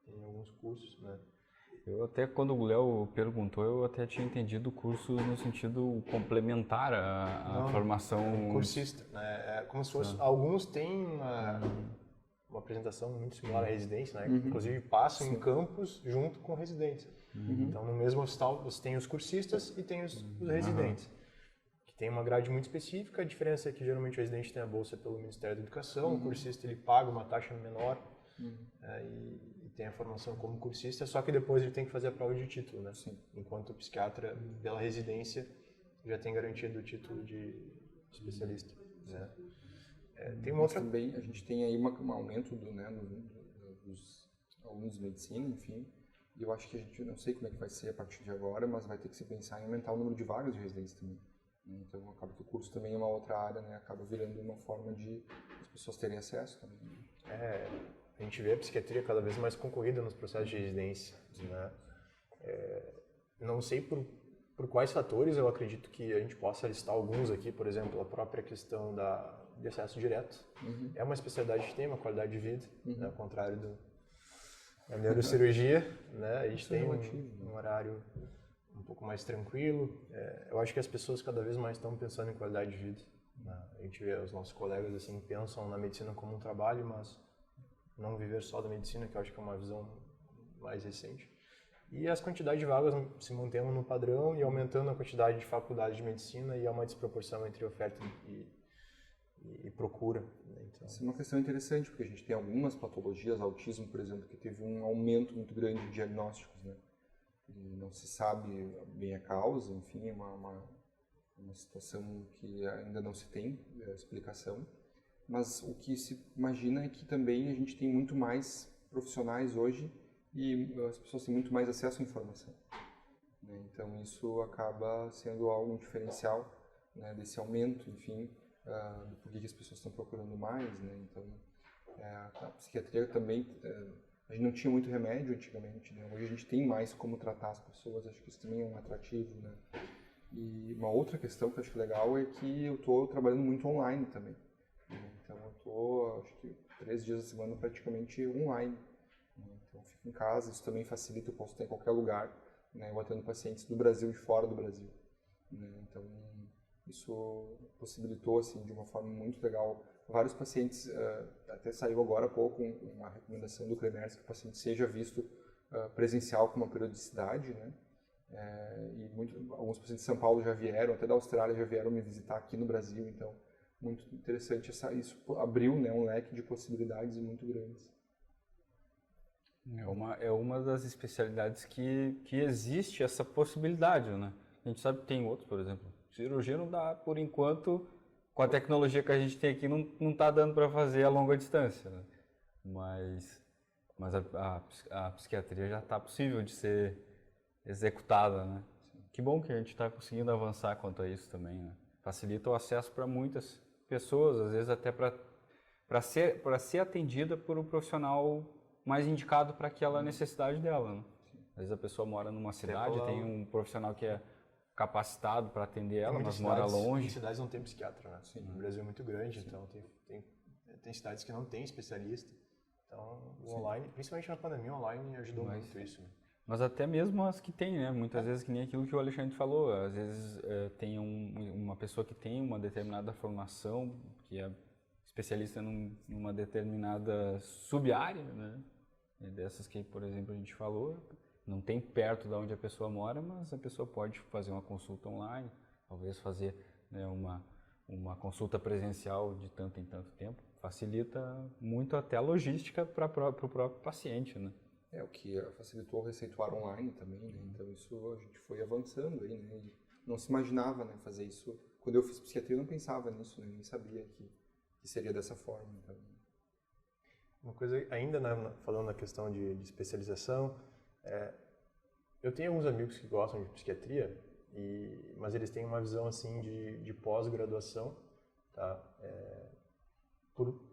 em alguns cursos, né? Eu até, quando o Léo perguntou, eu até tinha entendido cursos no sentido complementar a formação... Cursista, né? É como se fosse... Alguns têm uma apresentação muito similar à residência, né? Inclusive passam em campus junto com residência. Então, no mesmo hospital, você tem os cursistas e tem os residentes. Que tem uma grade muito específica. A diferença é que, geralmente, o residente tem a bolsa pelo Ministério da Educação, o cursista ele paga uma taxa menor e tem a formação como cursista, só que depois ele tem que fazer a prova de título, né? Enquanto o psiquiatra, pela residência, já tem garantido o título de especialista, né? Tem uma outra... Também a gente tem aí um aumento dos alunos de medicina, enfim, e eu acho que a gente, não sei como é que vai ser a partir de agora, mas vai ter que se pensar em aumentar o número de vagas de residência também. Então, acaba que o curso também é uma outra área, né? Acaba virando uma forma de as pessoas terem acesso também. A gente vê a psiquiatria cada vez mais concorrida nos processos de residência, né? Não sei por quais fatores, eu acredito que a gente possa listar alguns aqui, por exemplo, a própria questão de acesso direto. É uma especialidade que tem uma qualidade de vida, né? Ao contrário da neurocirurgia, né? A gente tem um horário um pouco mais tranquilo. Eu acho que as pessoas cada vez mais estão pensando em qualidade de vida, né? A gente vê os nossos colegas assim pensam na medicina como um trabalho, mas não viver só da medicina, que eu acho que é uma visão mais recente. E as quantidades de vagas se mantendo no padrão e aumentando a quantidade de faculdades de medicina, e há uma desproporção entre oferta e procura, né? Então... Isso é uma questão interessante, porque a gente tem algumas patologias, autismo, por exemplo, que teve um aumento muito grande de diagnósticos, né? E não se sabe bem a causa, enfim, é uma situação que ainda não se tem explicação. Mas o que se imagina é que também a gente tem muito mais profissionais hoje e as pessoas têm muito mais acesso à informação, né? Então isso acaba sendo algum diferencial, né, desse aumento, enfim, do porquê que as pessoas estão procurando mais, né? Então a psiquiatria também, a gente não tinha muito remédio antigamente, né? Hoje a gente tem mais como tratar as pessoas, acho que isso também é um atrativo, né? E uma outra questão que eu acho legal é que eu estou trabalhando muito online também. Então eu estou, acho que 3 dias da semana praticamente online. Então eu fico em casa, isso também facilita, eu posso estar em qualquer lugar, né? Eu atendo pacientes do Brasil e fora do Brasil, né? Então isso possibilitou, assim, de uma forma muito legal. Vários pacientes, até saiu agora há pouco uma recomendação do CREMERS que o paciente seja visto presencial com uma periodicidade, né? E alguns pacientes de São Paulo já vieram, até da Austrália já vieram me visitar aqui no Brasil, então muito interessante isso abriu, né, um leque de possibilidades muito grandes. É uma das especialidades que existe essa possibilidade, né? A gente sabe que tem outros, por exemplo, cirurgia não dá, por enquanto, com a tecnologia que a gente tem aqui, não está dando para fazer a longa distância, né? Mas a psiquiatria já está possível de ser executada, né? Que bom que a gente está conseguindo avançar quanto a isso também, né? Facilita o acesso para muitas pessoas, às vezes até para ser atendida por um profissional mais indicado para aquela necessidade dela, né? Às vezes a pessoa mora numa cidade, tem um profissional que é capacitado para atender ela, mas mora longe. Em cidades não tem psiquiatra, né? Sim. O Brasil é muito grande, então tem cidades que não tem especialista. Então, o online, principalmente na pandemia, o online ajudou muito isso, né? Mas até mesmo as que tem, né? Muitas vezes, que nem aquilo que o Alexandre falou, às vezes tem uma pessoa que tem uma determinada formação, que é especialista numa determinada sub-área, né? Dessas que, por exemplo, a gente falou, não tem perto de onde a pessoa mora, mas a pessoa pode fazer uma consulta online, talvez fazer, né, uma consulta presencial de tanto em tanto tempo. Facilita muito até a logística para o próprio paciente, né? O que facilitou o receituário online também, né? Então isso a gente foi avançando aí, né? E não se imaginava, né, fazer isso. Quando eu fiz psiquiatria eu não pensava nisso, né? Nem sabia que seria dessa forma. Então... Uma coisa ainda, falando na questão de especialização, eu tenho alguns amigos que gostam de psiquiatria, mas eles têm uma visão assim de pós-graduação, tá?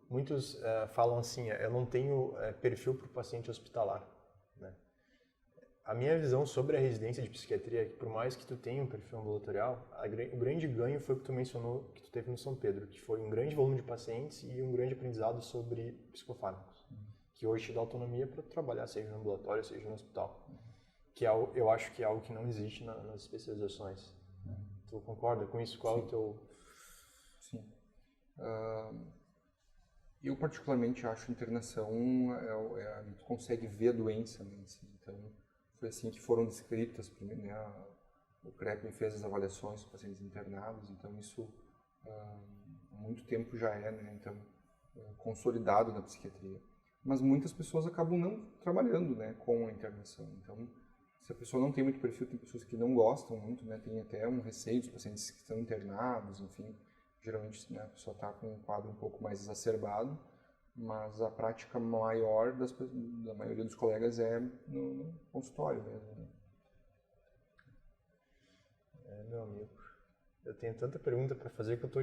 Muitos falam assim, eu não tenho perfil para o paciente hospitalar, né? A minha visão sobre a residência de psiquiatria é que, por mais que tu tenha um perfil ambulatorial, o grande ganho foi o que tu mencionou, que tu teve no São Pedro, que foi um grande volume de pacientes e um grande aprendizado sobre psicofármacos. que hoje te dá autonomia para trabalhar, seja no ambulatório, seja no hospital. Que é, eu acho que é algo que não existe nas especializações. Tu concorda com isso? Qual é o teu... Sim. Eu particularmente acho internação, tu consegue ver a doença, né? Assim, então, foi assim que foram descritas, né? O CREP fez as avaliações dos pacientes internados, então isso há muito tempo já é, né? Então, consolidado na psiquiatria. Mas muitas pessoas acabam não trabalhando, né, com a internação. Então, se a pessoa não tem muito perfil, tem pessoas que não gostam muito, né, tem até um receio dos pacientes que estão internados, enfim. Geralmente, né, a pessoa está com um quadro um pouco mais exacerbado, mas a prática maior da maioria dos colegas é no consultório mesmo. Né? Meu amigo, eu tenho tanta pergunta para fazer que eu tô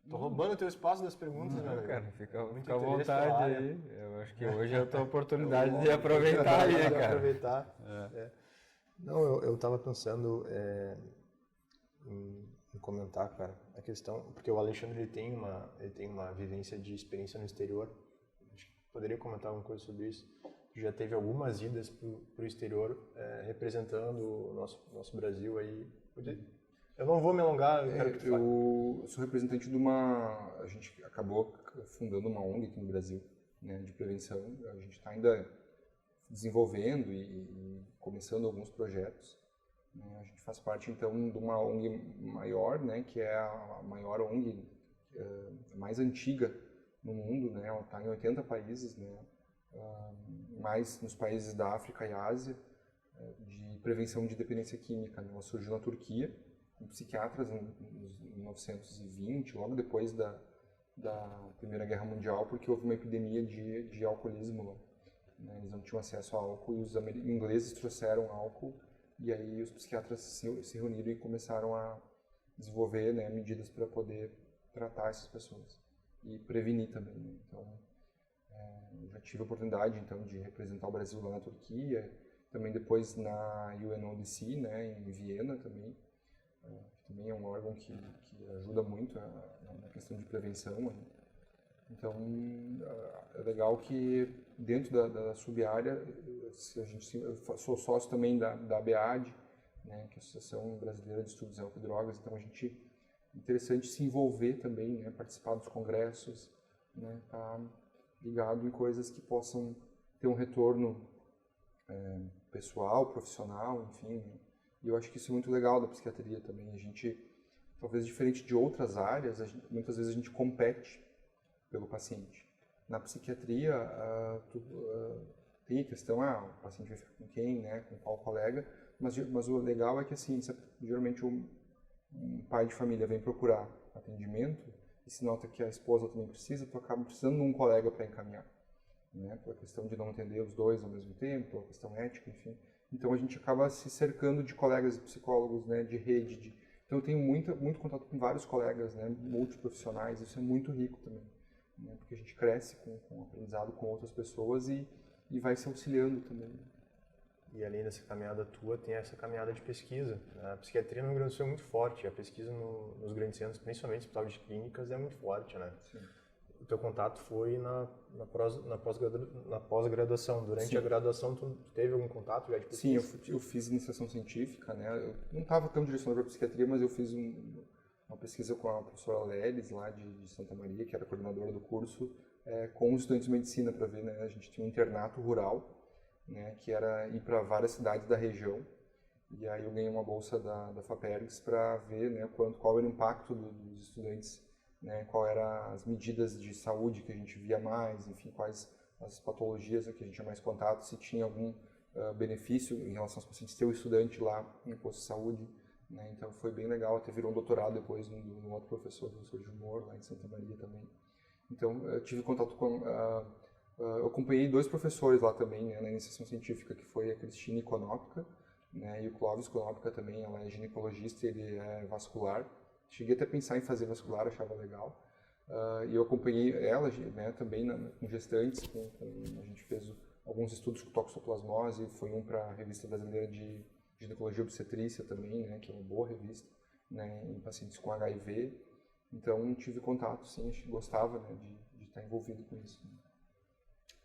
tô roubando o teu espaço das perguntas, Não, meu cara, amigo. fica à interesse pela vontade área. aí. Eu acho que hoje é a tua oportunidade de aproveitar aí, cara. Aproveitar. Não, eu tava pensando em comentar, cara, a questão, porque o Alexandre ele tem uma vivência de experiência no exterior. Acho que poderia comentar alguma coisa sobre isso. Já teve algumas idas pro exterior representando o nosso Brasil aí. Eu não vou me alongar, eu quero que tu fale. Eu sou representante a gente acabou fundando uma ONG aqui no Brasil, né, de prevenção. A gente está ainda desenvolvendo e começando alguns projetos. Né. A gente faz parte, então, de uma ONG maior, né, que é a maior ONG mais antiga no mundo. Né. Ela está em 80 países, né, mais nos países da África e Ásia, de prevenção de dependência química. Né. Ela surgiu na Turquia, com psiquiatras em 1920, logo depois da Primeira Guerra Mundial, porque houve uma epidemia de alcoolismo lá. Né? Eles não tinham acesso a álcool e os ingleses trouxeram álcool, e aí os psiquiatras se reuniram e começaram a desenvolver, né, medidas para poder tratar essas pessoas e prevenir também. Né? Então, eu já tive a oportunidade então de representar o Brasil lá na Turquia, também depois na UNODC, né, em Viena também. Que também é um órgão que ajuda muito na questão de prevenção. Né? Então, é legal que dentro da sub-área, eu sou sócio também da ABAD, né, que é a Associação Brasileira de Estudos em Álcool e Drogas, então é interessante se envolver também, né, participar dos congressos, né, tá ligado em coisas que possam ter um retorno pessoal, profissional, enfim, né? E eu acho que isso é muito legal da psiquiatria também. A gente, talvez diferente de outras áreas, muitas vezes a gente compete pelo paciente. Na psiquiatria, tem a questão, o paciente vai ficar com quem, né, com qual colega, mas o legal é que, assim, geralmente um pai de família vem procurar atendimento e se nota que a esposa também precisa, tu acaba precisando de um colega para encaminhar. Né, pela questão de não atender os dois ao mesmo tempo, pela questão ética, enfim. Então a gente acaba se cercando de colegas psicólogos, né, de rede. Então eu tenho muito contato com vários colegas, né, multiprofissionais, isso é muito rico também. Né, porque a gente cresce com o aprendizado com outras pessoas e vai se auxiliando também. E além dessa caminhada tua, tem essa caminhada de pesquisa. A psiquiatria no Rio Grande do Sul é muito forte, a pesquisa nos grandes centros, principalmente no hospital de clínicas, é muito forte, né? Sim. O teu contato foi na pós-graduação. Durante Sim. a graduação, tu teve algum contato já de pesquisa? Sim, eu fiz iniciação científica, né? Eu não estava tão direcionado para psiquiatria, mas eu fiz uma pesquisa com a professora Lelis, lá de Santa Maria, que era coordenadora do curso, com os estudantes de medicina, para ver, né? A gente tinha um internato rural, né? Que era ir para várias cidades da região. E aí eu ganhei uma bolsa da FAPERGS para ver, né, qual era o impacto dos estudantes, né, qual eram as medidas de saúde que a gente via mais, enfim, quais as patologias que a gente tinha mais contato, se tinha algum benefício em relação aos pacientes ter o estudante lá no posto de saúde. Né, então foi bem legal, até virou um doutorado depois no outro professor de humor, lá em Santa Maria também. Então eu tive contato com... eu acompanhei 2 professores lá também, né, na iniciação científica, que foi a Cristina Konopka, né, e o Clóvis Konopka também. Ela é ginecologista e ele é vascular. Cheguei até a pensar em fazer vascular, achava legal. E eu acompanhei ela, né, também com gestantes, a gente fez alguns estudos com toxoplasmose, foi um para a Revista Brasileira de Ginecologia e Obstetrícia também, né, que é uma boa revista, né, em pacientes com HIV. Então tive contato, sim, gostava, né, de está envolvido com isso. Né?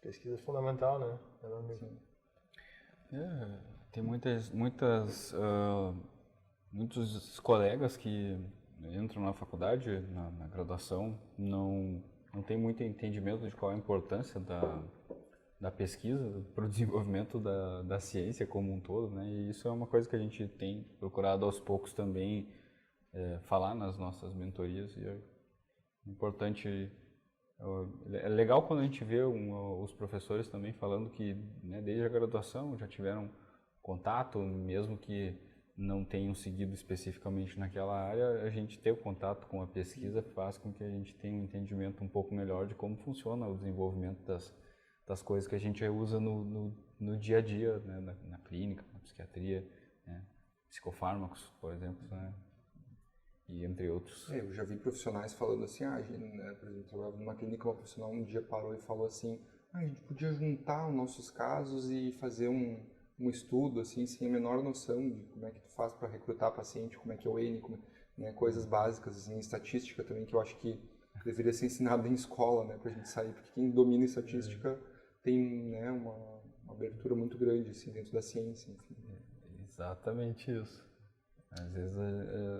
Pesquisa é fundamental, né? Sim. Tem muitos colegas que entram na faculdade, na graduação, não tem muito entendimento de qual é a importância da pesquisa para o desenvolvimento da ciência como um todo, né? E isso é uma coisa que a gente tem procurado aos poucos também falar nas nossas mentorias. E é importante, é legal quando a gente vê os professores também falando que, né, desde a graduação já tiveram contato, mesmo que não tenham seguido especificamente naquela área, a gente ter o contato com a pesquisa faz com que a gente tenha um entendimento um pouco melhor de como funciona o desenvolvimento das coisas que a gente usa no dia a dia, né, na clínica, na psiquiatria, né, psicofármacos, por exemplo, né, e entre outros. Eu já vi profissionais falando assim, né, por exemplo, eu trabalhava numa clínica, uma profissional um dia parou e falou assim, a gente podia juntar os nossos casos e fazer um estudo, assim, sem a menor noção de como é que tu faz para recrutar paciente, como é que é o N, né, coisas básicas, assim, estatística também, que eu acho que deveria ser ensinado em escola, né, pra gente sair, porque quem domina estatística tem, né, uma abertura muito grande, assim, dentro da ciência, enfim. Exatamente isso. Às vezes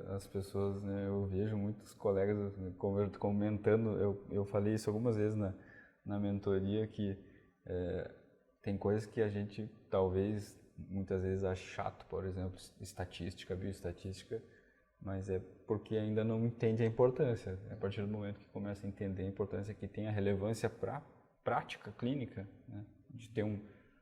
as pessoas, né, eu vejo muitos colegas comentando, eu falei isso algumas vezes na mentoria, que tem coisas que a gente talvez muitas vezes ache chato, por exemplo, estatística, bioestatística, mas é porque ainda não entende a importância. A partir do momento que começa a entender a importância que tem a relevância para a prática clínica, né, de ter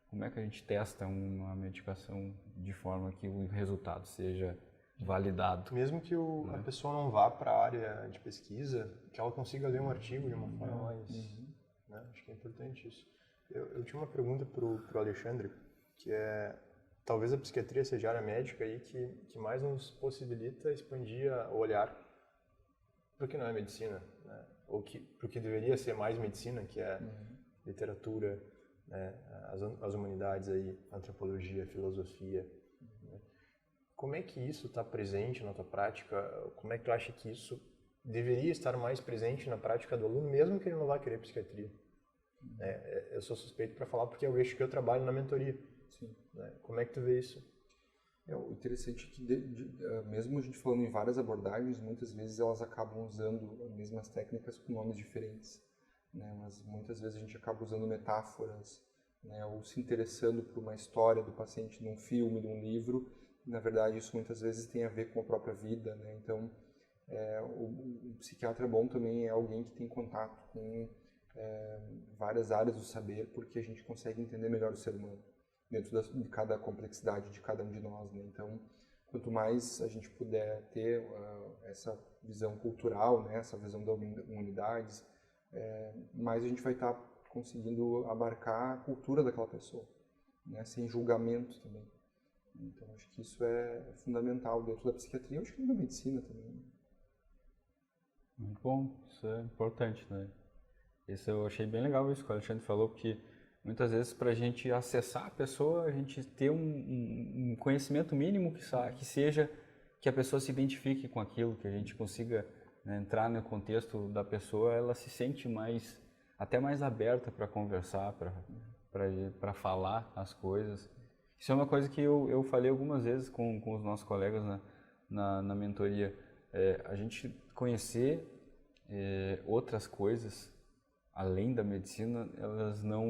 como é que a gente testa uma medicação de forma que o resultado seja validado. Mesmo que a pessoa não vá para a área de pesquisa, que ela consiga ler um artigo de uma forma mais... Né? Acho que é importante isso. Eu tinha uma pergunta para o Alexandre, que é, talvez a psiquiatria seja a área médica aí que mais nos possibilita expandir o olhar para o que não é medicina, né? Ou para o que deveria ser mais medicina, que é literatura, né? As humanidades aí, antropologia, filosofia. Né? Como é que isso está presente na tua prática? Como é que tu acha que isso deveria estar mais presente na prática do aluno, mesmo que ele não vá querer psiquiatria? Eu sou suspeito para falar porque é o eixo que eu trabalho na mentoria. Sim. Né? Como é que tu vê isso? O interessante é que, mesmo a gente falando em várias abordagens, muitas vezes elas acabam usando as mesmas técnicas com nomes diferentes. Né? Mas muitas vezes a gente acaba usando metáforas, né? Ou se interessando por uma história do paciente num filme, num livro. Na verdade, isso muitas vezes tem a ver com a própria vida. Né? Então, o psiquiatra bom também é alguém que tem contato com várias áreas do saber, porque a gente consegue entender melhor o ser humano dentro de cada complexidade de cada um de nós, né? Então, quanto mais a gente puder ter essa visão cultural, né, essa visão das humanidades, mais a gente vai estar conseguindo abarcar a cultura daquela pessoa, né, sem julgamento também. Então, acho que isso é fundamental dentro da psiquiatria, acho que na medicina também. Muito bom, isso é importante, né? Isso eu achei bem legal isso que o Alexandre falou, porque muitas vezes para a gente acessar a pessoa, a gente ter um conhecimento mínimo que seja que a pessoa se identifique com aquilo, que a gente consiga, né, entrar no contexto da pessoa, ela se sente até mais aberta para conversar, para falar as coisas. Isso é uma coisa que eu falei algumas vezes com os nossos colegas na mentoria. A gente conhecer outras coisas além da medicina, elas não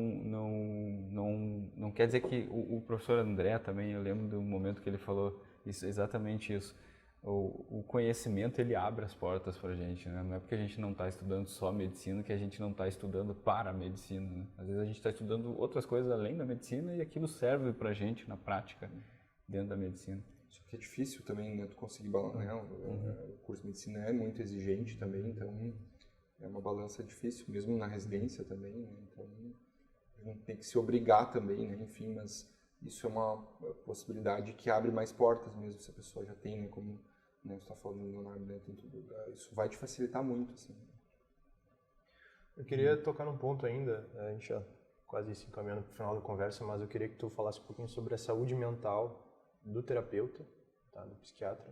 quer dizer que o professor André também, eu lembro do momento que ele falou exatamente isso. O conhecimento, ele abre as portas para a gente, né? Não é porque a gente não está estudando só medicina que a gente não está estudando para a medicina, né? Às vezes a gente está estudando outras coisas além da medicina e aquilo serve para a gente na prática dentro da medicina. Só que é difícil também, né, tu conseguir balançar, o curso de medicina é muito exigente também, então é uma balança difícil, mesmo na residência também, né? Então a gente tem que se obrigar também, né? Enfim, mas isso é uma possibilidade que abre mais portas mesmo, se a pessoa já tem, né, como, né, você está falando do Leonardo, né, isso vai te facilitar muito, assim. Eu queria tocar num ponto ainda, a gente já quase se encaminhando para o final da conversa, mas eu queria que tu falasse um pouquinho sobre a saúde mental do terapeuta, tá, do psiquiatra,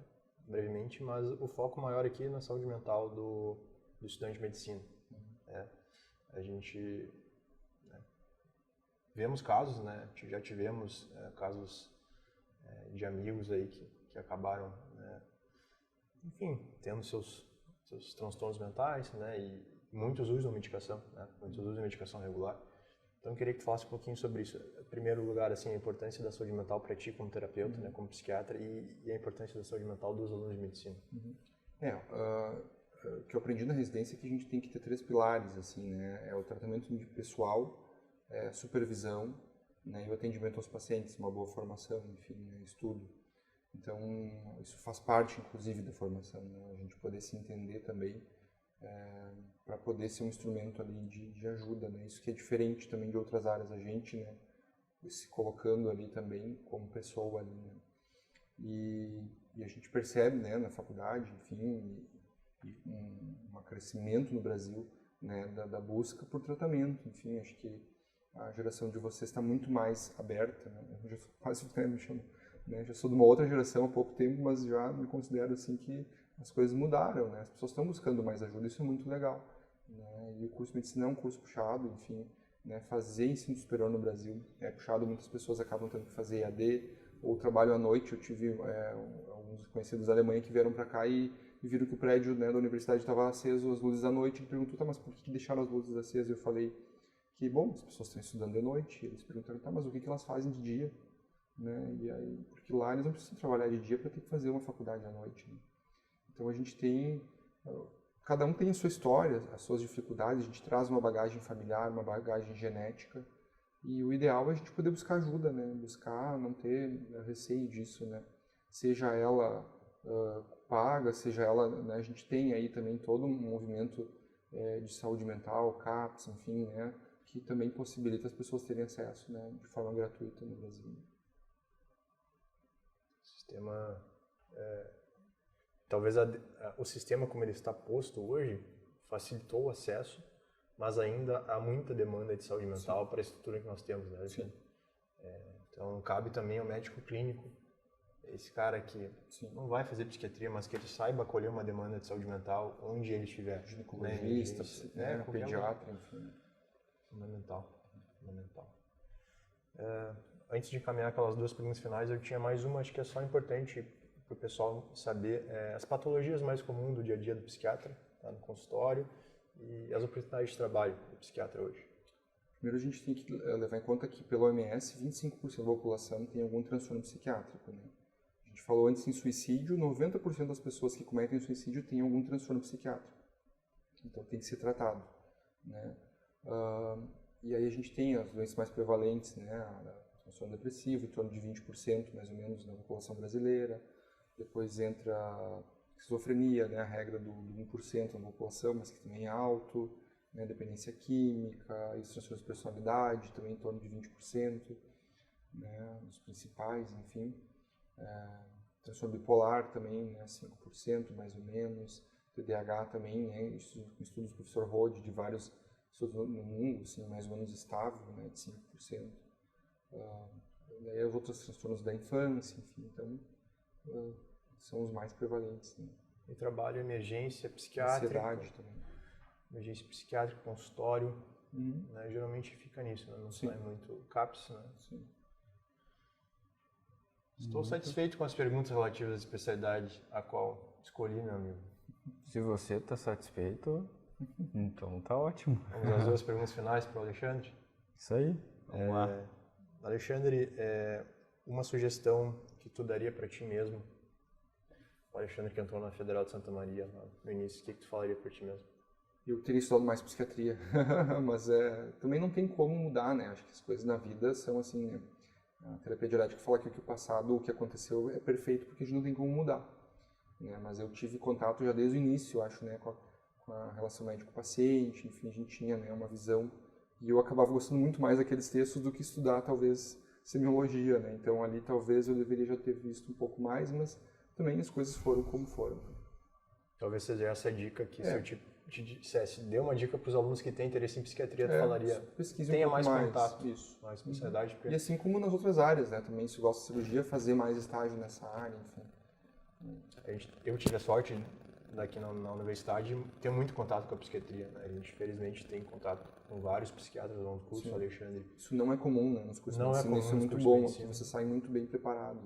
brevemente, mas o foco maior aqui é na saúde mental do estudante de medicina. A gente vemos casos, né? Já tivemos casos de amigos aí que acabaram, né, enfim, tendo seus transtornos mentais, né? E muitos usam medicação, né? Muitos usam medicação regular. Então, eu queria que tu falasse um pouquinho sobre isso. Em primeiro lugar, assim, a importância da saúde mental para ti como terapeuta, né, como psiquiatra, e a importância da saúde mental dos alunos de medicina. O que eu aprendi na residência é que a gente tem que ter 3 pilares, assim, né? É o tratamento pessoal, supervisão, né, e o atendimento aos pacientes, uma boa formação, enfim, né, estudo. Então, isso faz parte, inclusive, da formação, né? A gente poder se entender também, para poder ser um instrumento ali de ajuda, né? Isso que é diferente também de outras áreas, a gente, né, se colocando ali também como pessoa ali, né? E a gente percebe, né, na faculdade, enfim, um crescimento no Brasil, né, da busca por tratamento, enfim, acho que a geração de vocês está muito mais aberta, né? Eu já sou quase, já sou de uma outra geração há pouco tempo, mas já me considero assim que as coisas mudaram, né? As pessoas estão buscando mais ajuda, isso é muito legal, né? E o curso de medicina é um curso puxado, enfim, né? Fazer ensino superior no Brasil é puxado, muitas pessoas acabam tendo que fazer EAD ou trabalho à noite. Eu tive alguns conhecidos da Alemanha que vieram para cá e viram que o prédio, né, da universidade estava aceso, as luzes à noite, e perguntou, tá, mas por que deixaram as luzes acesas? Eu falei que, bom, as pessoas estão estudando de noite. Eles perguntaram, tá, mas o que elas fazem de dia? Né? E aí, porque lá eles não precisam trabalhar de dia para ter que fazer uma faculdade à noite, né? Então a gente tem, cada um tem a sua história, as suas dificuldades, a gente traz uma bagagem familiar, uma bagagem genética, e o ideal é a gente poder buscar ajuda, né? Buscar não ter receio disso, né? Seja ela paga, seja ela, né? A gente tem aí também todo um movimento de saúde mental, CAPS, enfim, né? Que também possibilita as pessoas terem acesso, né, de forma gratuita no Brasil. O sistema, talvez o sistema como ele está posto hoje facilitou o acesso, mas ainda há muita demanda de saúde mental. Sim. Para a estrutura que nós temos, né? Sim. Então cabe também ao médico clínico, esse cara que Sim. não vai fazer psiquiatria, mas que ele saiba acolher uma demanda de saúde mental onde ele estiver. Ginecologista, pediatra, enfim. Fundamental. Antes de encaminhar aquelas 2 perguntas finais, eu tinha mais uma, acho que é só importante para o pessoal saber as patologias mais comuns do dia a dia do psiquiatra, tá, no consultório, e as oportunidades de trabalho do psiquiatra hoje. Primeiro a gente tem que levar em conta que pelo OMS 25% da população tem algum transtorno psiquiátrico, né? A gente falou antes em suicídio, 90% das pessoas que cometem suicídio têm algum transtorno psiquiátrico. Então tem que ser tratado, né? E aí a gente tem as doenças mais prevalentes, né? A transtorno depressivo, em torno de 20% mais ou menos na população brasileira. Depois entra a esquizofrenia, né? A regra do 1% na população, mas que também é alto, né? Dependência química, e os transtornos de personalidade, também em torno de 20%, né? Os principais, enfim. Transtorno bipolar também, né? 5% mais ou menos. TDAH também, né? Estudos do professor Rode de vários estudos no mundo, assim, mais ou menos estável, né, de 5%. Daí os outros transtornos da infância, enfim, então são os mais prevalentes, né? E trabalho emergência psiquiátrica. Ansiedade também. Emergência psiquiátrica, consultório, né, geralmente fica nisso, né? Não sai muito CAPS, né? Sim. Estou satisfeito com as perguntas relativas à especialidade a qual escolhi, meu amigo. Se você está satisfeito, então tá ótimo. Vamos às 2 perguntas finais para o Alexandre? Isso aí, vamos lá. Alexandre, uma sugestão que tu daria para ti mesmo? O Alexandre que entrou na Federal de Santa Maria no início, o que tu falaria para ti mesmo? Eu teria estudado mais psiquiatria, mas também não tem como mudar, né? Acho que as coisas na vida são assim, né? A terapia dialética fala que o passado, o que aconteceu é perfeito porque a gente não tem como mudar, né? Mas eu tive contato já desde o início, eu acho, né, com a relação médico-paciente, enfim, a gente tinha, né, uma visão, e eu acabava gostando muito mais daqueles textos do que estudar, talvez, semiologia, né? Então ali talvez eu deveria já ter visto um pouco mais, mas também as coisas foram como foram. Talvez seja essa dica que se eu te dissesse, dê uma dica para os alunos que têm interesse em psiquiatria, tu falaria, tenha mais contato, mais especialidade. E assim como nas outras áreas, né? Também se gosta de cirurgia, fazer mais estágio nessa área, enfim. Eu tive a sorte daqui na universidade tem muito contato com a psiquiatria, né? A gente, felizmente, tem contato com vários psiquiatras ao longo do curso, o Alexandre. Isso não é comum, né, nos cursos de medicina, isso é muito bom, você sai muito bem preparado.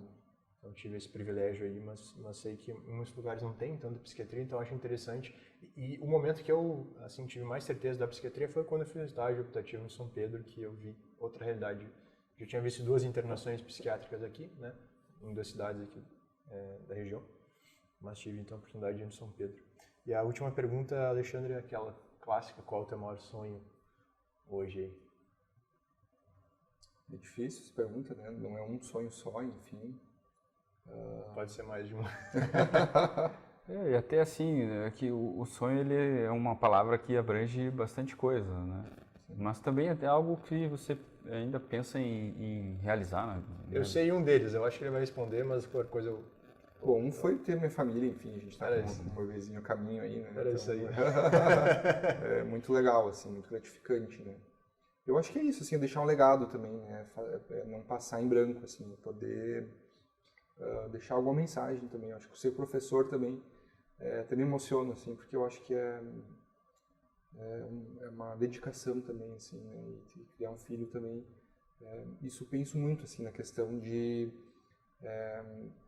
Então, tive esse privilégio aí, mas sei que em muitos lugares não tem tanta psiquiatria, então acho interessante. E o momento que eu assim, tive mais certeza da psiquiatria foi quando eu fiz o estágio optativo em São Pedro, que eu vi outra realidade. Eu tinha visto 2 internações psiquiátricas aqui, né, em 2 cidades aqui da região, mas tive então a oportunidade de ir em São Pedro. E a última pergunta, Alexandre, é aquela clássica: qual é o teu maior sonho hoje aí? É difícil essa pergunta, né? Não é um sonho só, enfim. Pode ser mais de um. E até assim, que o sonho ele é uma palavra que abrange bastante coisa, né? Mas também é algo que você ainda pensa em realizar, né? Eu sei um deles, eu acho que ele vai responder, mas qualquer coisa eu... Bom, um foi ter minha família, enfim, a gente tá com um bebezinho a caminho aí, né? Era isso aí. É muito legal, assim, muito gratificante, né? Eu acho que é isso, assim, deixar um legado também, né? Não passar em branco, assim, poder deixar alguma mensagem também. Eu acho que ser professor também me emociona, assim, porque eu acho que é uma dedicação também, assim, né? E criar um filho também. Isso eu penso muito, assim, na questão de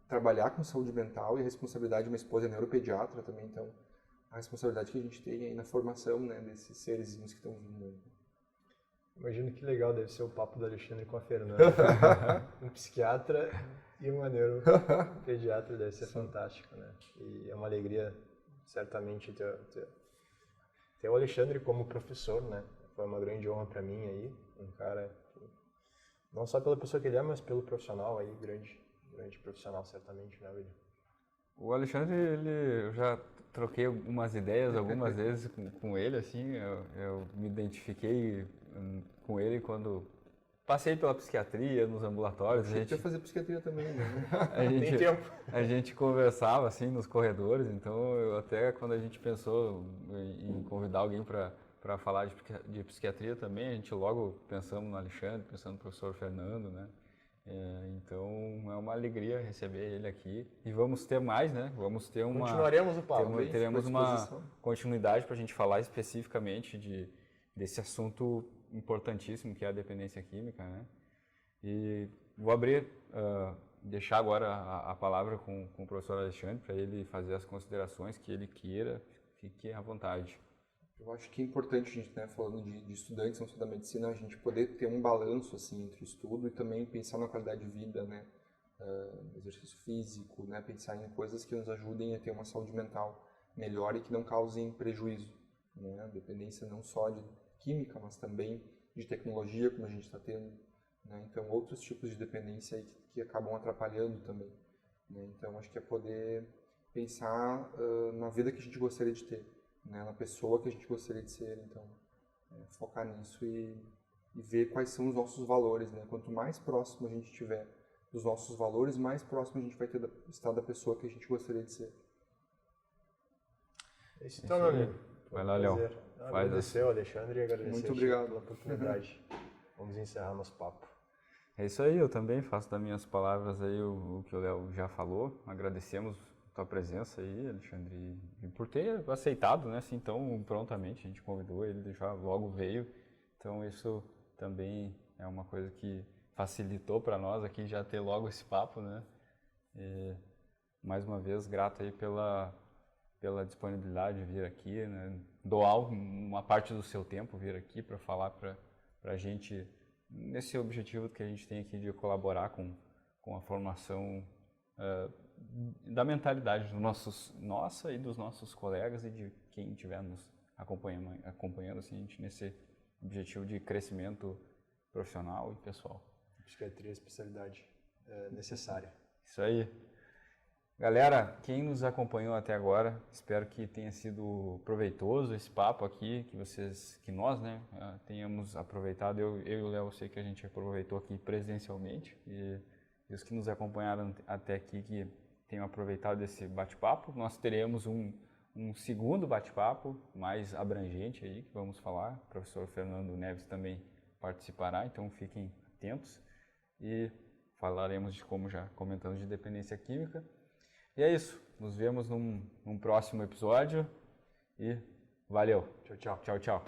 trabalhar com saúde mental e a responsabilidade de uma esposa neuropediatra também, então a responsabilidade que a gente tem aí na formação, né, desses serezinhos que estão vindo aí. Imagino que legal deve ser o papo do Alexandre com a Fernanda. Um psiquiatra e uma neuropediatra deve ser fantástico, né? E é uma alegria, certamente, ter o Alexandre como professor, né? Foi uma grande honra para mim aí, um cara que, não só pela pessoa que ele é, mas pelo profissional aí, grande profissional, certamente, né, William? O Alexandre, eu já troquei algumas ideias algumas vezes com ele, assim, eu me identifiquei com ele quando passei pela psiquiatria, nos ambulatórios. A gente ia fazer psiquiatria também, né? Tem tempo. A gente conversava, assim, nos corredores, então até quando a gente pensou em convidar alguém para falar de psiquiatria também, a gente logo pensamos no Alexandre, pensando no professor Fernando, né? Então é uma alegria receber ele aqui e vamos ter mais, né? Vamos ter continuaremos o papo. Teremos uma continuidade para a gente falar especificamente desse assunto importantíssimo que é a dependência química, né? E vou deixar agora a palavra com o professor Alexandre para ele fazer as considerações que ele queira, fique à vontade. Eu acho que é importante a gente, né, falando de estudantes, não só da medicina, a gente poder ter um balanço assim entre o estudo e também pensar na qualidade de vida, né, exercício físico, né, pensar em coisas que nos ajudem a ter uma saúde mental melhor e que não causem prejuízo, né, dependência não só de química, mas também de tecnologia, como a gente está tendo, né, então outros tipos de dependência aí que acabam atrapalhando também, né, então acho que é poder pensar na vida que a gente gostaria de ter, né, na pessoa que a gente gostaria de ser, então focar nisso e ver quais são os nossos valores, né? Quanto mais próximo a gente estiver dos nossos valores, mais próximo a gente vai estar da pessoa que a gente gostaria de ser. Esse então, meu amigo. Vai lá, Léo. Agradecer ao Alexandre e agradecer Muito obrigado pela oportunidade. Vamos encerrar nosso papo. É isso aí, eu também faço das minhas palavras aí o que o Léo já falou. Agradecemos tua presença aí, Alexandre, e por ter aceitado, né, assim, tão prontamente. A gente convidou, ele já logo veio, então isso também é uma coisa que facilitou para nós aqui já ter logo esse papo, né, e mais uma vez grato aí pela disponibilidade de vir aqui, né, doar uma parte do seu tempo, vir aqui para falar para a gente, nesse objetivo que a gente tem aqui de colaborar com a formação da mentalidade nossa e dos nossos colegas e de quem estiver nos acompanhando assim, a gente nesse objetivo de crescimento profissional e pessoal. Psiquiatria é a especialidade necessária. Isso aí. Galera, quem nos acompanhou até agora, espero que tenha sido proveitoso esse papo aqui, que nós, né, tenhamos aproveitado. Eu e o Léo, sei que a gente aproveitou aqui presencialmente e os que nos acompanharam até aqui que tenham aproveitado desse bate-papo. Nós teremos um segundo bate-papo mais abrangente aí, que vamos falar. O professor Fernando Neves também participará, então fiquem atentos. E falaremos como já comentamos, de dependência química. E é isso. Nos vemos num próximo episódio e valeu. Tchau, tchau. Tchau, tchau.